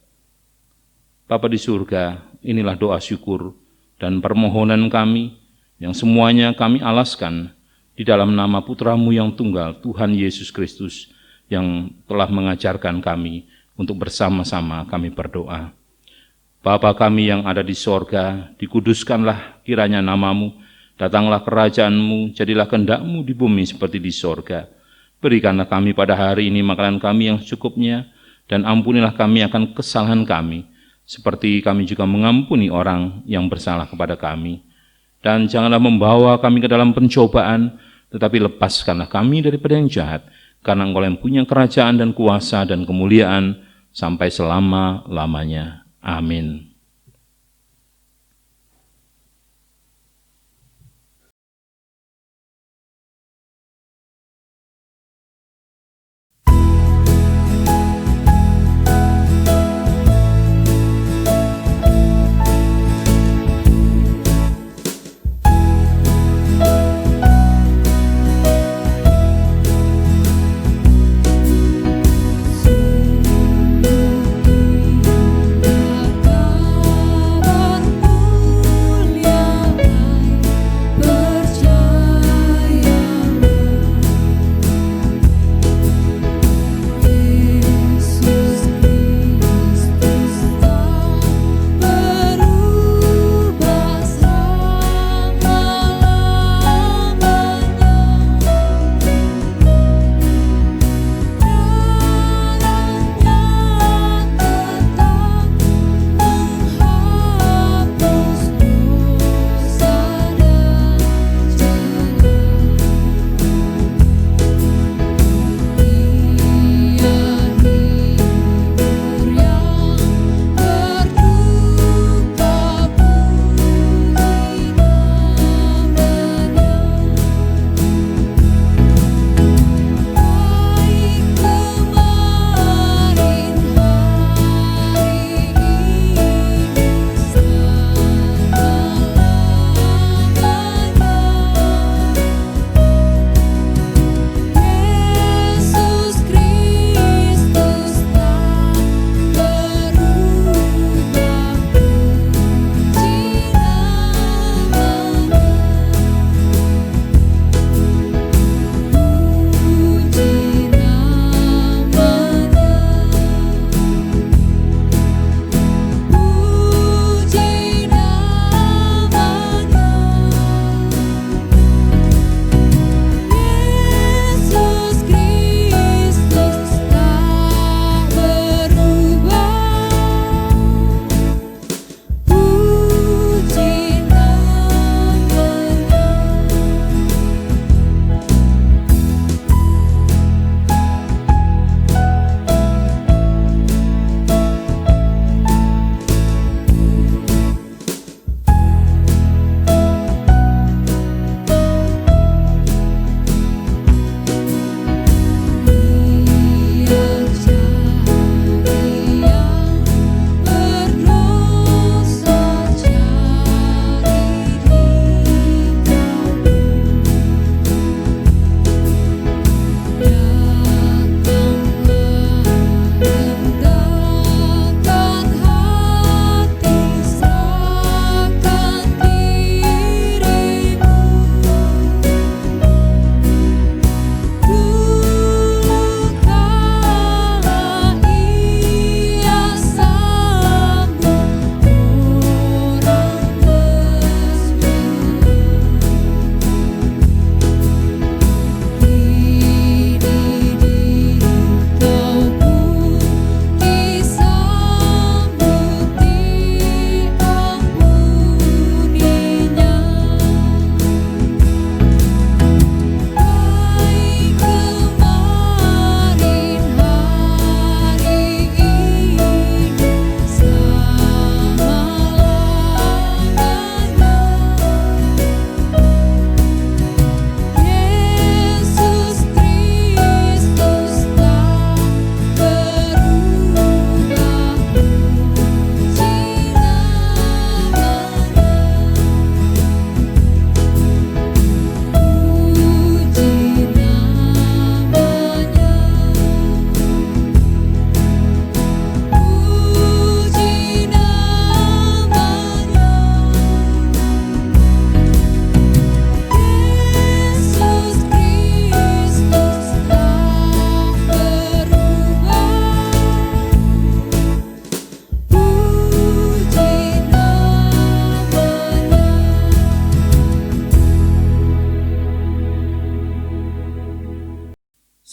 Speaker 2: Bapa di surga, inilah doa syukur dan permohonan kami, yang semuanya kami alaskan di dalam nama Putra-Mu yang tunggal, Tuhan Yesus Kristus, yang telah mengajarkan kami untuk bersama-sama kami berdoa. Bapa kami yang ada di sorga, dikuduskanlah kiranya nama-Mu, datanglah kerajaan-Mu, jadilah kehendak-Mu di bumi seperti di sorga. Berikanlah kami pada hari ini makanan kami yang secukupnya, dan ampunilah kami akan kesalahan kami, seperti kami juga mengampuni orang yang bersalah kepada kami. Dan janganlah membawa kami ke dalam pencobaan, tetapi lepaskanlah kami daripada yang jahat, karena Engkau yang punya kerajaan dan kuasa dan kemuliaan sampai selama-lamanya. Amin.
Speaker 3: Kau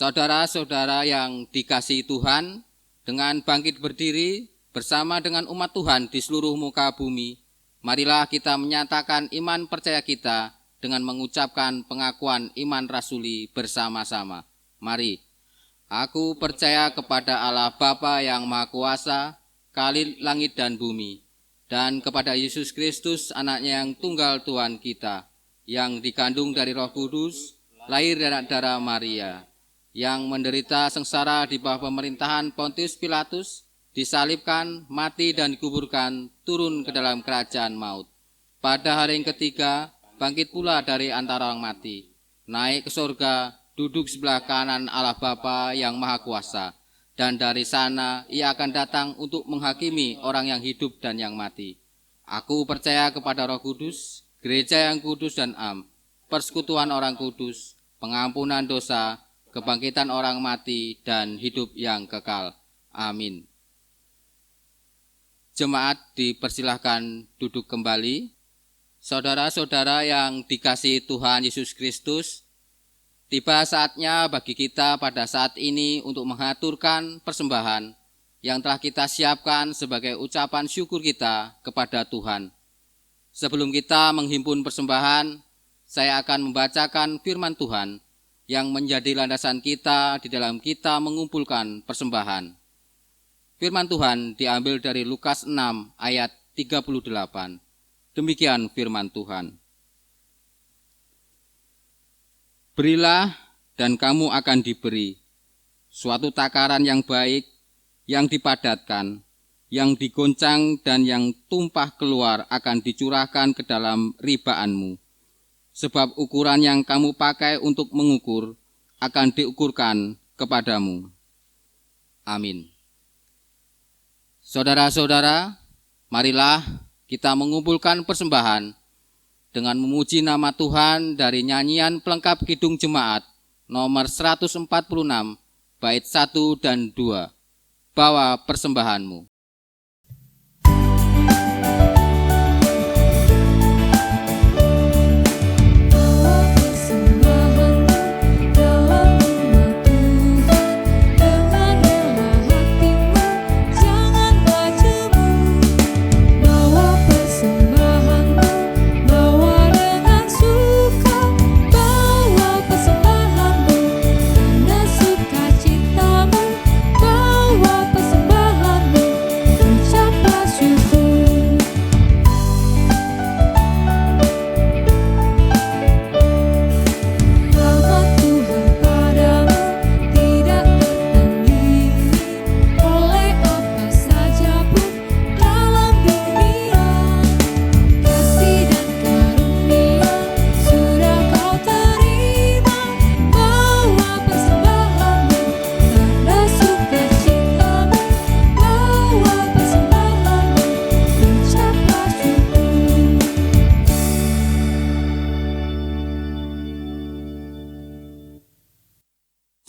Speaker 3: Saudara-saudara yang dikasihi Tuhan, dengan bangkit berdiri bersama dengan umat Tuhan di seluruh muka bumi, marilah kita menyatakan iman percaya kita dengan mengucapkan pengakuan iman rasuli bersama-sama. Mari, aku percaya kepada Allah Bapa yang Maha Kuasa, Khalil langit dan bumi, dan kepada Yesus Kristus, anaknya yang tunggal Tuhan kita, yang dikandung dari Roh Kudus, lahir dari darah Maria, yang menderita sengsara di bawah pemerintahan Pontius Pilatus, disalibkan, mati dan dikuburkan, turun ke dalam kerajaan maut. Pada hari yang ketiga, bangkit pula dari antara orang mati, naik ke surga, duduk sebelah kanan Allah Bapa yang Maha Kuasa, dan dari sana ia akan datang untuk menghakimi orang yang hidup dan yang mati. Aku percaya kepada Roh Kudus, gereja yang kudus dan am, persekutuan orang kudus, pengampunan dosa, kebangkitan orang mati, dan hidup yang kekal. Amin. Jemaat dipersilahkan duduk kembali. Saudara-saudara yang dikasihi Tuhan Yesus Kristus, tiba saatnya bagi kita pada saat ini untuk mengaturkan persembahan yang telah kita siapkan sebagai ucapan syukur kita kepada Tuhan. Sebelum kita menghimpun persembahan, saya akan membacakan firman Tuhan yang menjadi landasan kita di dalam kita mengumpulkan persembahan. Firman Tuhan diambil dari Lukas 6 ayat 38. Demikian firman Tuhan. Berilah dan kamu akan diberi, suatu takaran yang baik, yang dipadatkan, yang digoncang dan yang tumpah keluar akan dicurahkan ke dalam ribaanmu. Sebab ukuran yang kamu pakai untuk mengukur akan diukurkan kepadamu. Amin. Saudara-saudara, marilah kita mengumpulkan persembahan dengan memuji nama Tuhan dari nyanyian pelengkap Kidung Jemaat nomor 146, bait 1 dan 2. Bawa persembahanmu.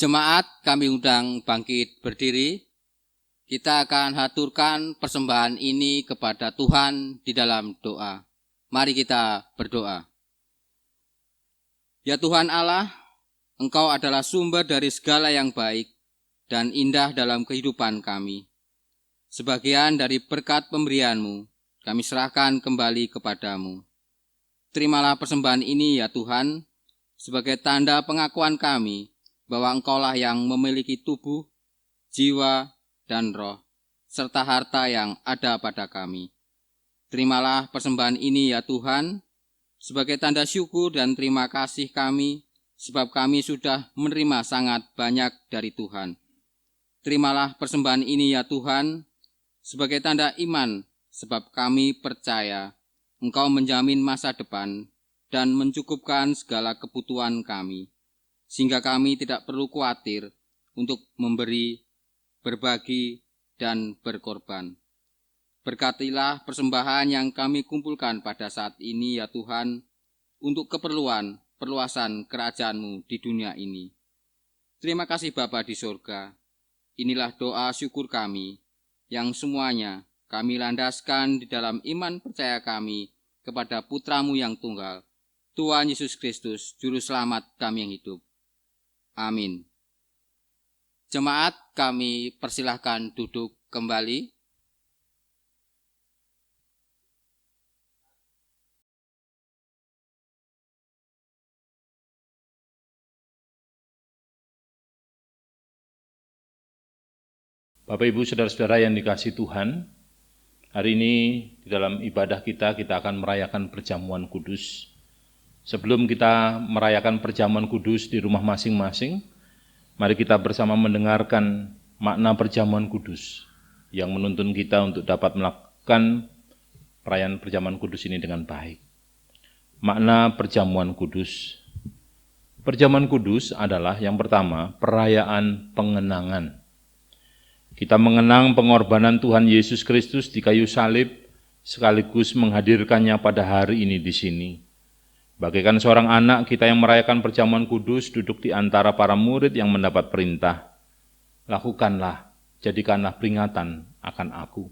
Speaker 3: Jemaat kami undang bangkit berdiri. Kita akan haturkan persembahan ini kepada Tuhan di dalam doa. Mari kita berdoa. Ya Tuhan Allah, Engkau adalah sumber dari segala yang baik dan indah dalam kehidupan kami. Sebagian dari berkat pemberian-Mu, kami serahkan kembali kepadamu. Terimalah persembahan ini ya Tuhan, sebagai tanda pengakuan kami bahwa Engkaulah yang memiliki tubuh, jiwa, dan roh, serta harta yang ada pada kami. Terimalah persembahan ini ya Tuhan, sebagai tanda syukur dan terima kasih kami, sebab kami sudah menerima sangat banyak dari Tuhan. Terimalah persembahan ini ya Tuhan, sebagai tanda iman, sebab kami percaya Engkau menjamin masa depan dan mencukupkan segala kebutuhan kami, sehingga kami tidak perlu khawatir untuk memberi, berbagi, dan berkorban. Berkatilah persembahan yang kami kumpulkan pada saat ini ya Tuhan, untuk keperluan perluasan kerajaan-Mu di dunia ini. Terima kasih Bapa di surga. Inilah doa syukur kami, yang semuanya kami landaskan di dalam iman percaya kami kepada Putra-Mu yang tunggal, Tuhan Yesus Kristus, Juru Selamat kami yang hidup. Amin. Jemaat, kami persilahkan duduk kembali.
Speaker 2: Bapak, Ibu, Saudara-saudara yang dikasihi Tuhan, hari ini di dalam ibadah kita akan merayakan perjamuan kudus. Sebelum kita merayakan perjamuan kudus di rumah masing-masing, mari kita bersama mendengarkan makna perjamuan kudus yang menuntun kita untuk dapat melakukan perayaan perjamuan kudus ini dengan baik. Makna perjamuan kudus. Perjamuan kudus adalah yang pertama, perayaan pengenangan. Kita mengenang pengorbanan Tuhan Yesus Kristus di kayu salib, sekaligus menghadirkannya pada hari ini di sini. Bagaikan seorang anak, kita yang merayakan perjamuan kudus duduk di antara para murid yang mendapat perintah. Lakukanlah, jadikanlah peringatan akan aku.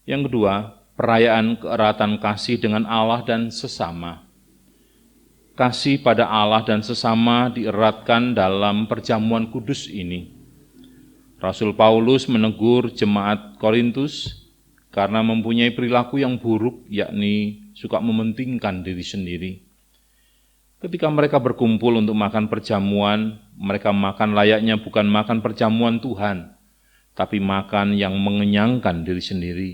Speaker 2: Yang kedua, perayaan keeratan kasih dengan Allah dan sesama. Kasih pada Allah dan sesama dieratkan dalam perjamuan kudus ini. Rasul Paulus menegur jemaat Korintus karena mempunyai perilaku yang buruk, yakni suka mementingkan diri sendiri. Ketika mereka berkumpul untuk makan perjamuan, mereka makan layaknya bukan makan perjamuan Tuhan, tapi makan yang mengenyangkan diri sendiri.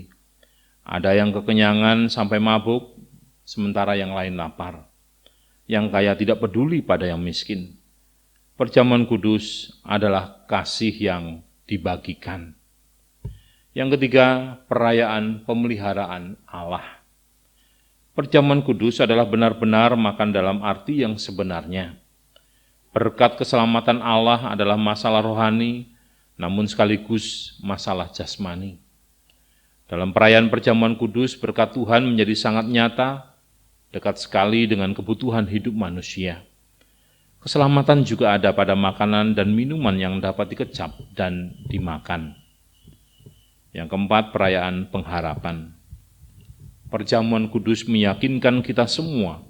Speaker 2: Ada yang kekenyangan sampai mabuk, sementara yang lain lapar. Yang kaya tidak peduli pada yang miskin. Perjamuan kudus adalah kasih yang dibagikan. Yang ketiga, perayaan pemeliharaan Allah. Perjamuan kudus adalah benar-benar makan dalam arti yang sebenarnya. Berkat keselamatan Allah adalah masalah rohani, namun sekaligus masalah jasmani. Dalam perayaan perjamuan kudus, berkat Tuhan menjadi sangat nyata, dekat sekali dengan kebutuhan hidup manusia. Keselamatan juga ada pada makanan dan minuman yang dapat dikecap dan dimakan. Yang keempat, perayaan pengharapan. Perjamuan kudus meyakinkan kita semua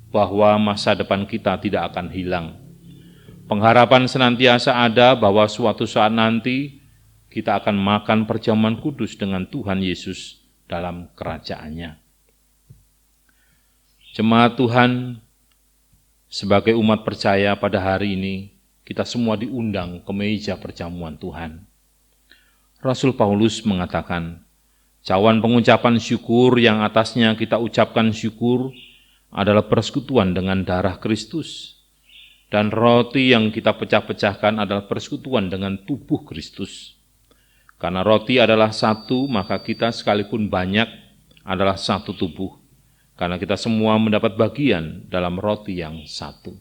Speaker 2: bahwa masa depan kita tidak akan hilang. Pengharapan senantiasa ada bahwa suatu saat nanti kita akan makan perjamuan kudus dengan Tuhan Yesus dalam kerajaannya. Jemaat Tuhan, sebagai umat percaya pada hari ini, kita semua diundang ke meja perjamuan Tuhan. Rasul Paulus mengatakan, cawan pengucapan syukur yang atasnya kita ucapkan syukur adalah persekutuan dengan darah Kristus. Dan roti yang kita pecah-pecahkan adalah persekutuan dengan tubuh Kristus. Karena roti adalah satu, maka kita sekalipun banyak adalah satu tubuh. Karena kita semua mendapat bagian dalam roti yang satu.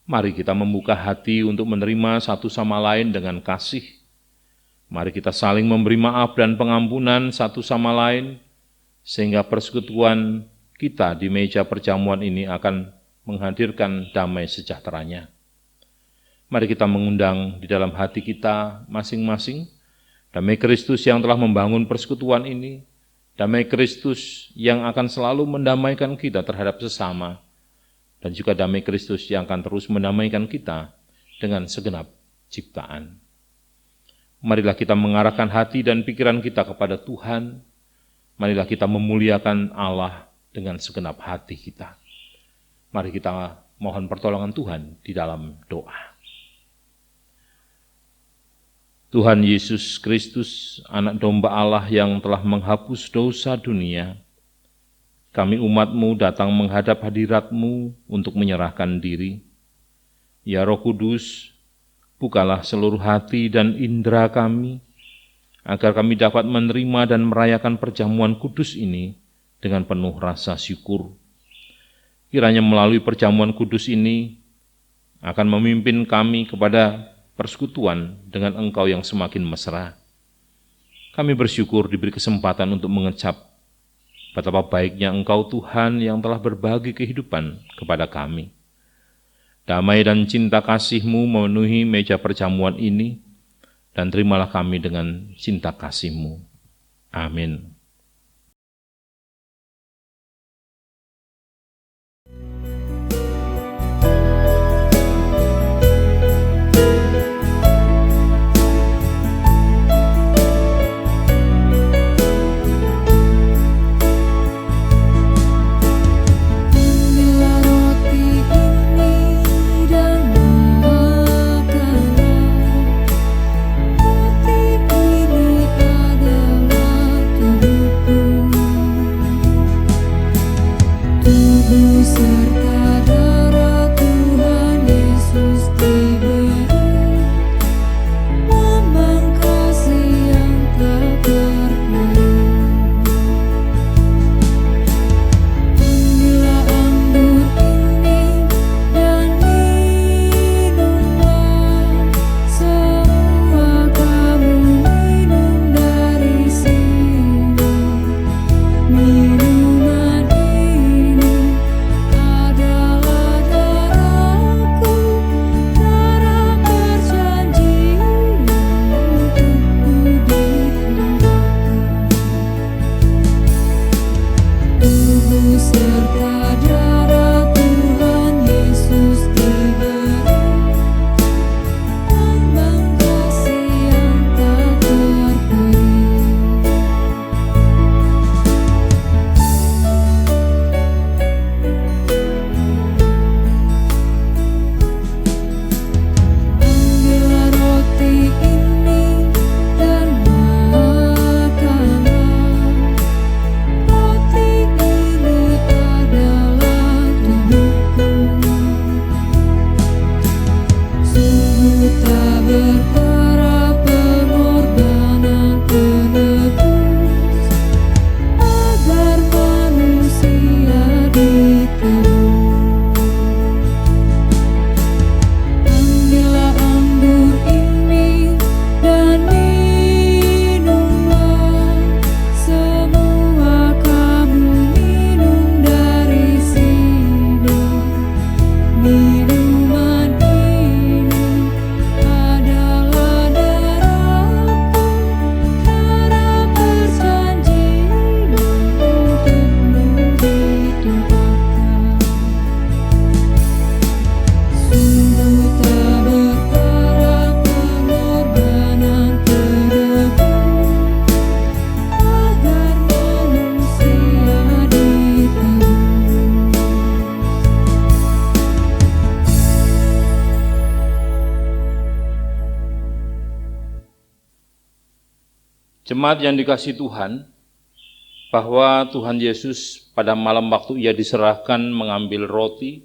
Speaker 2: Mari kita membuka hati untuk menerima satu sama lain dengan kasih. Mari kita saling memberi maaf dan pengampunan satu sama lain, sehingga persekutuan kita di meja perjamuan ini akan menghadirkan damai sejahteranya. Mari kita mengundang di dalam hati kita masing-masing, damai Kristus yang telah membangun persekutuan ini, damai Kristus yang akan selalu mendamaikan kita terhadap sesama, dan juga damai Kristus yang akan terus mendamaikan kita dengan segenap ciptaan. Marilah kita mengarahkan hati dan pikiran kita kepada Tuhan. Marilah kita memuliakan Allah dengan segenap hati kita. Mari kita mohon pertolongan Tuhan di dalam doa. Tuhan Yesus Kristus, anak domba Allah yang telah menghapus dosa dunia, kami umat-Mu datang menghadap hadirat-Mu untuk menyerahkan diri. Ya Roh Kudus, bukalah seluruh hati dan indera kami, agar kami dapat menerima dan merayakan perjamuan kudus ini dengan penuh rasa syukur. Kiranya melalui perjamuan kudus ini akan memimpin kami kepada persekutuan dengan Engkau yang semakin mesra. Kami bersyukur diberi kesempatan untuk mengecap betapa baiknya Engkau Tuhan yang telah berbagi kehidupan kepada kami. Damai dan cinta kasih-Mu memenuhi meja perjamuan ini, dan terimalah kami dengan cinta kasih-Mu. Amin. Jemaat yang dikasihi Tuhan, bahwa Tuhan Yesus pada malam waktu ia diserahkan mengambil roti,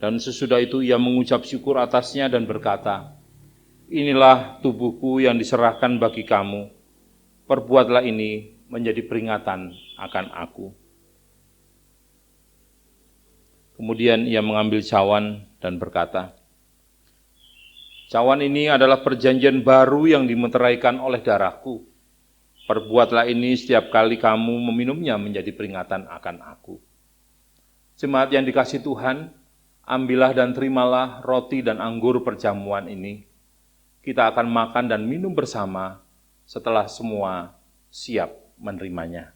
Speaker 2: dan sesudah itu ia mengucap syukur atasnya dan berkata, "Inilah tubuhku yang diserahkan bagi kamu, perbuatlah ini menjadi peringatan akan aku." Kemudian ia mengambil cawan dan berkata, "Cawan ini adalah perjanjian baru yang dimeteraikan oleh darahku. Perbuatlah ini setiap kali kamu meminumnya menjadi peringatan akan aku." Jemaat yang dikasihi Tuhan, ambillah dan terimalah roti dan anggur perjamuan ini. Kita akan makan dan minum bersama setelah semua siap menerimanya.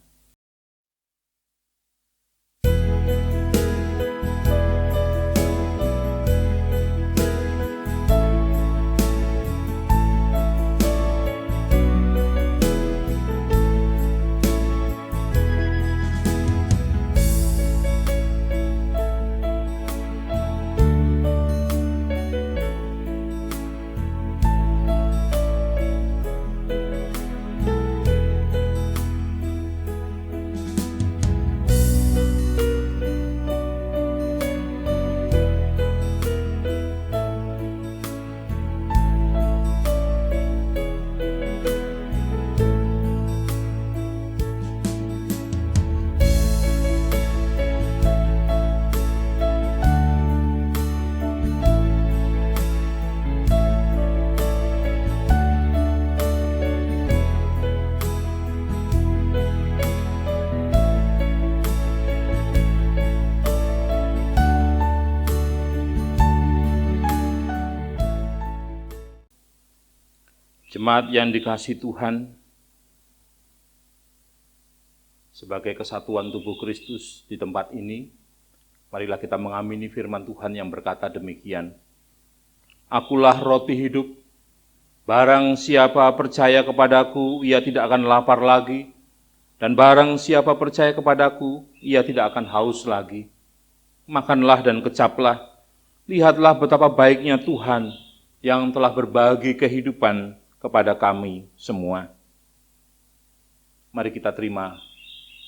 Speaker 2: Jemaat yang dikasihi Tuhan, sebagai kesatuan tubuh Kristus di tempat ini, marilah kita mengamini firman Tuhan yang berkata demikian, "Akulah roti hidup, barang siapa percaya kepadaku, ia tidak akan lapar lagi, dan barang siapa percaya kepadaku, ia tidak akan haus lagi. Makanlah dan kecaplah, lihatlah betapa baiknya Tuhan yang telah berbagi kehidupan kepada kami semua." Mari kita terima,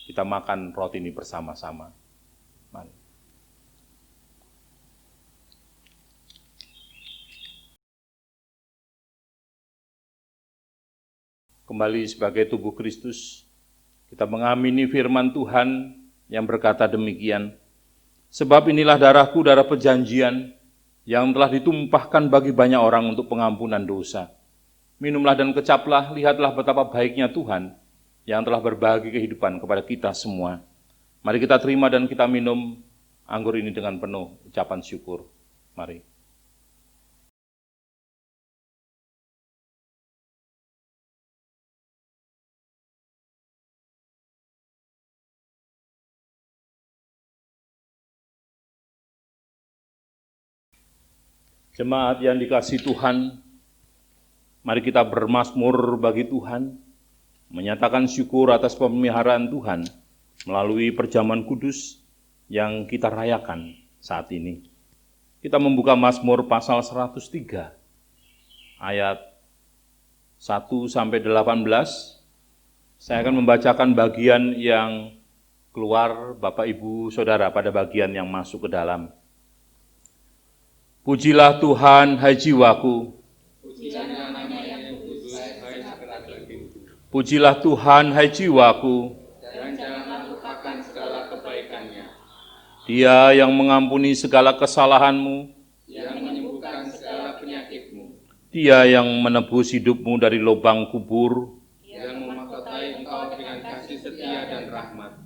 Speaker 2: kita makan roti ini bersama-sama. Mari. Kembali sebagai tubuh Kristus, kita mengamini firman Tuhan yang berkata demikian, "Sebab inilah darahku, darah perjanjian, yang telah ditumpahkan bagi banyak orang untuk pengampunan dosa. Minumlah dan kecaplah, lihatlah betapa baiknya Tuhan yang telah berbagi kehidupan kepada kita semua." Mari kita terima dan kita minum anggur ini dengan penuh ucapan syukur. Mari. Jemaat yang dikasihi Tuhan, mari kita bermazmur bagi Tuhan, menyatakan syukur atas pemeliharaan Tuhan melalui perjamuan kudus yang kita rayakan saat ini. Kita membuka Mazmur pasal 103, ayat 1-18. Saya akan membacakan bagian yang keluar Bapak Ibu Saudara pada bagian yang masuk ke dalam. Pujilah Tuhan, hai jiwaku. Pujilah Tuhan, hai jiwaku.
Speaker 1: Dan janganlah lupakan segala kebaikannya.
Speaker 2: Dia yang mengampuni segala kesalahanmu,
Speaker 1: yang menyembuhkan segala penyakitmu,
Speaker 2: Dia yang menebus hidupmu dari lubang kubur,
Speaker 1: yang memahkotai engkau dengan kasih setia dan rahmat,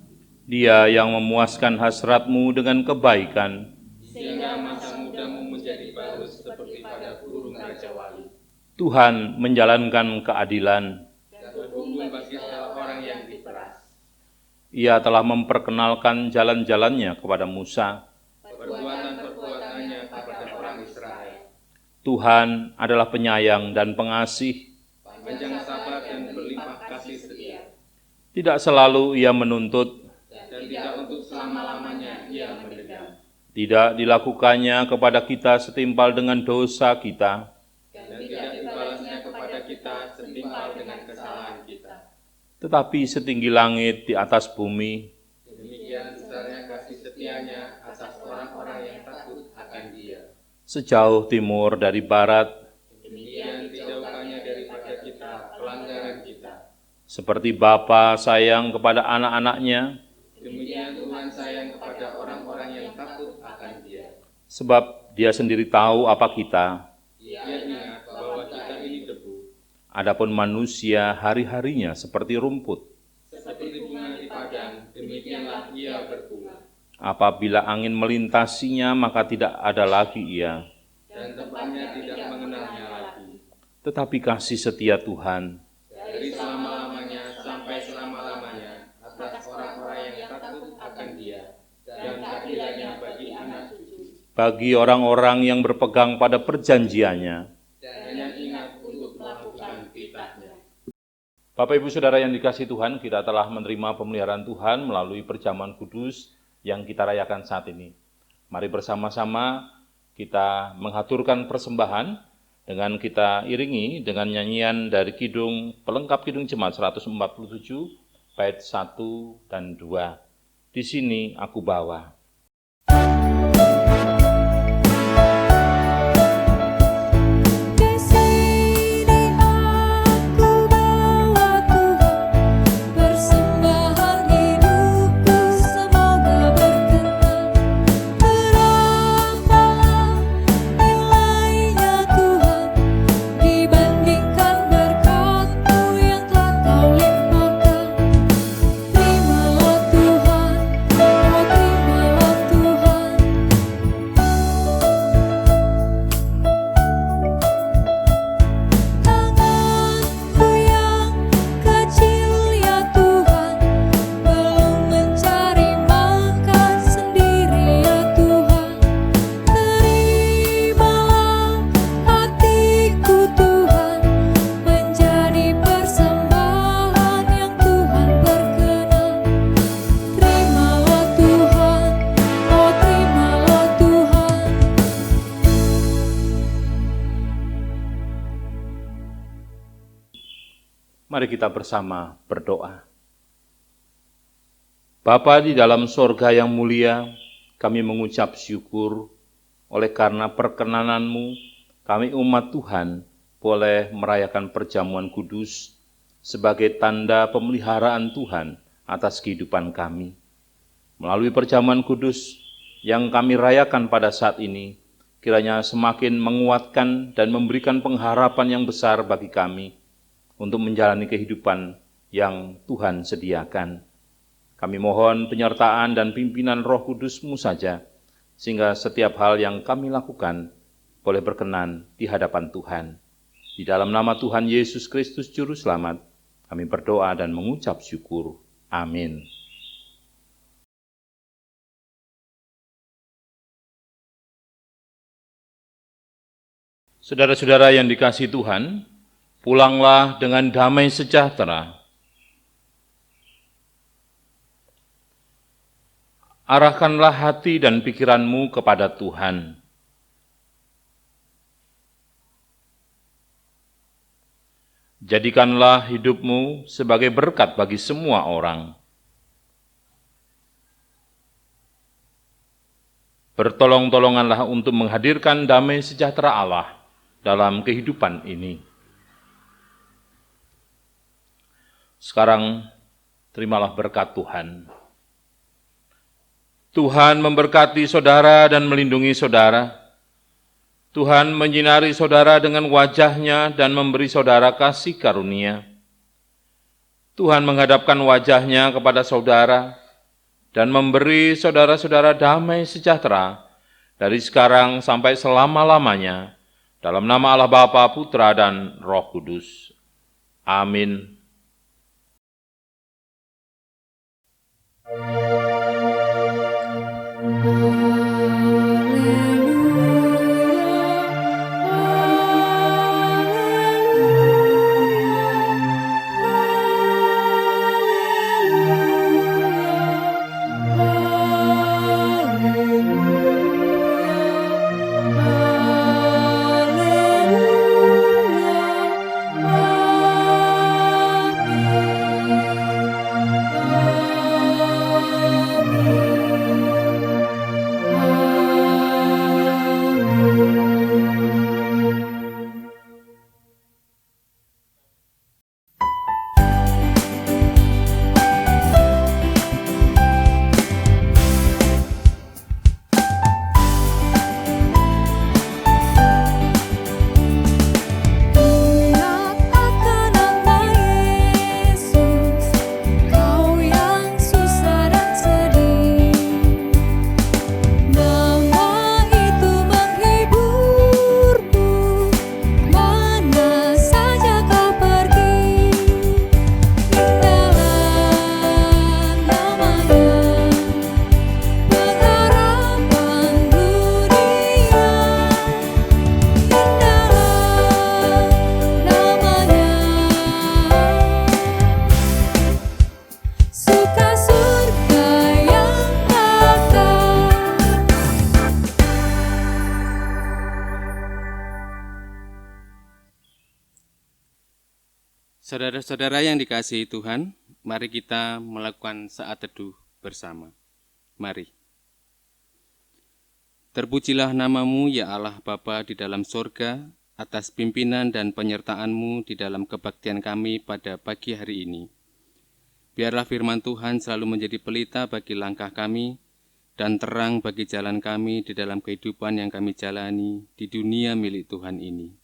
Speaker 2: Dia yang memuaskan hasratmu dengan kebaikan,
Speaker 1: sehingga masa mudamu menjadi baru seperti pada burung raja wali.
Speaker 2: Tuhan menjalankan keadilan.
Speaker 1: Dan berhukum bagi segala orang yang diperas.
Speaker 2: Ia telah memperkenalkan jalan-jalannya kepada Musa.
Speaker 1: Perbuatan-perbuatannya kepada orang Israel.
Speaker 2: Tuhan adalah penyayang dan pengasih.
Speaker 1: Panjang sabar dan berlimpah kasih setia.
Speaker 2: Tidak selalu Ia menuntut,
Speaker 1: Dan tidak untuk selama-lamanya ia mendendam.
Speaker 2: tidak dilakukannya kepada kita setimpal dengan dosa kita.
Speaker 1: Dan tidak dibalasnya kepada kita setimpal dengan kesalahan
Speaker 2: tetapi setinggi langit di atas bumi.
Speaker 1: Demikian besarnya kasih setianya atas orang-orang yang takut akan Dia.
Speaker 2: Sejauh timur dari barat,
Speaker 1: Demikian dijauhkannya daripada kita pelanggaran kita.
Speaker 2: seperti Bapa sayang kepada anak-anaknya,
Speaker 1: Demikian Tuhan sayang kepada orang-orang yang takut akan Dia.
Speaker 2: sebab Dia sendiri tahu apa kita.
Speaker 1: Dia ingat bahwa kita ini debu,
Speaker 2: Adapun manusia hari-harinya seperti rumput.
Speaker 1: seperti bunga di padang, demikianlah ia berbunga.
Speaker 2: Apabila angin melintasinya, maka tidak ada lagi ia.
Speaker 1: Dan tempatnya tidak mengenalnya lagi.
Speaker 2: Tetapi kasih setia Tuhan
Speaker 1: Dari selama-lamanya sampai selama-lamanya atas orang-orang yang takut akan Dia, dan keadilannya bagi anak cucu.
Speaker 2: bagi orang-orang yang berpegang pada perjanjiannya.
Speaker 1: Dan yang ingat untuk melakukan titahnya.
Speaker 2: Bapak Ibu Saudara yang dikasihi Tuhan, kita telah menerima pemeliharaan Tuhan melalui perjamuan kudus yang kita rayakan saat ini. Mari bersama-sama kita menghaturkan persembahan dengan kita iringi dengan nyanyian dari kidung pelengkap kidung jemaat 147 bait 1 dan 2. Di sini aku bawa. Mari kita bersama berdoa. Bapa di dalam sorga yang mulia, kami mengucap syukur oleh karena perkenanan-Mu, kami umat Tuhan boleh merayakan perjamuan kudus sebagai tanda pemeliharaan Tuhan atas kehidupan kami. Melalui perjamuan kudus yang kami rayakan pada saat ini, kiranya semakin menguatkan dan memberikan pengharapan yang besar bagi kami untuk menjalani kehidupan yang Tuhan sediakan. Kami mohon penyertaan dan pimpinan Roh Kudus-Mu saja, sehingga setiap hal yang kami lakukan boleh berkenan di hadapan Tuhan. Di dalam nama Tuhan Yesus Kristus Juru Selamat, kami berdoa dan mengucap syukur. Amin. Saudara-saudara yang dikasihi Tuhan, pulanglah dengan damai sejahtera. Arahkanlah hati dan pikiranmu kepada Tuhan. Jadikanlah hidupmu sebagai berkat bagi semua orang. Bertolong-tolonganlah untuk menghadirkan damai sejahtera Allah dalam kehidupan ini. Sekarang, terimalah berkat Tuhan. Tuhan memberkati saudara dan melindungi saudara. Tuhan menyinari saudara dengan wajah-Nya dan memberi saudara kasih karunia. Tuhan menghadapkan wajah-Nya kepada saudara dan memberi saudara-saudara damai sejahtera dari sekarang sampai selama-lamanya. Dalam nama Allah Bapa, Putra, dan Roh Kudus. Amin.
Speaker 1: Saudara-saudara yang dikasihi Tuhan, mari kita melakukan saat teduh bersama. Mari. Terpujilah namamu ya Allah Bapa di dalam sorga, atas pimpinan dan penyertaan-Mu di dalam kebaktian kami pada pagi hari ini. Biarlah firman Tuhan selalu menjadi pelita bagi langkah kami dan terang bagi jalan kami di dalam kehidupan yang kami jalani di dunia milik Tuhan ini.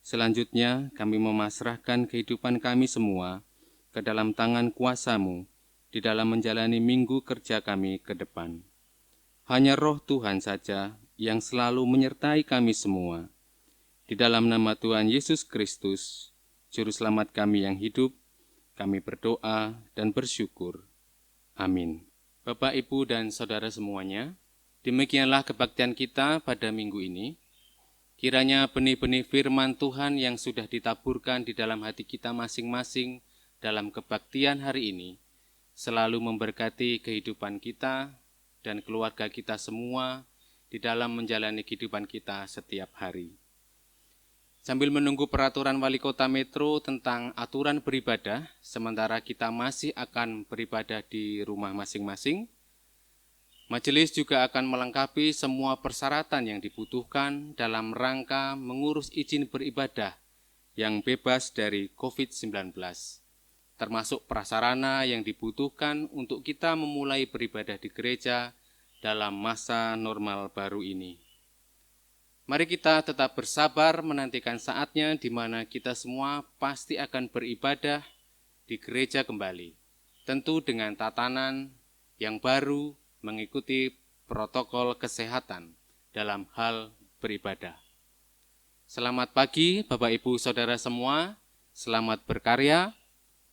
Speaker 1: Selanjutnya, kami memasrahkan kehidupan kami semua ke dalam tangan kuasa-Mu di dalam menjalani minggu kerja kami ke depan. Hanya Roh Tuhan saja yang selalu menyertai kami semua. Di dalam nama Tuhan Yesus Kristus, Juru Selamat kami yang hidup, kami berdoa dan bersyukur. Amin. Bapak, Ibu, dan Saudara semuanya, demikianlah kebaktian kita pada minggu ini. Kiranya benih-benih firman Tuhan yang sudah ditaburkan di dalam hati kita masing-masing dalam kebaktian hari ini selalu memberkati kehidupan kita dan keluarga kita semua di dalam menjalani kehidupan kita setiap hari. Sambil menunggu peraturan Wali Kota Metro tentang aturan beribadah, sementara kita masih akan beribadah di rumah masing-masing, majelis juga akan melengkapi semua persyaratan yang dibutuhkan dalam rangka mengurus izin beribadah yang bebas dari COVID-19, termasuk prasarana yang dibutuhkan untuk kita memulai beribadah di gereja dalam masa normal baru ini. Mari kita tetap bersabar menantikan saatnya di mana kita semua pasti akan beribadah di gereja kembali, tentu dengan tatanan yang baru, mengikuti protokol kesehatan dalam hal beribadah. Selamat pagi Bapak Ibu Saudara semua, selamat berkarya,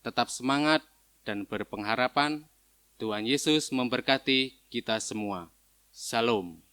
Speaker 1: tetap semangat dan berpengharapan. Tuhan Yesus memberkati kita semua. Shalom.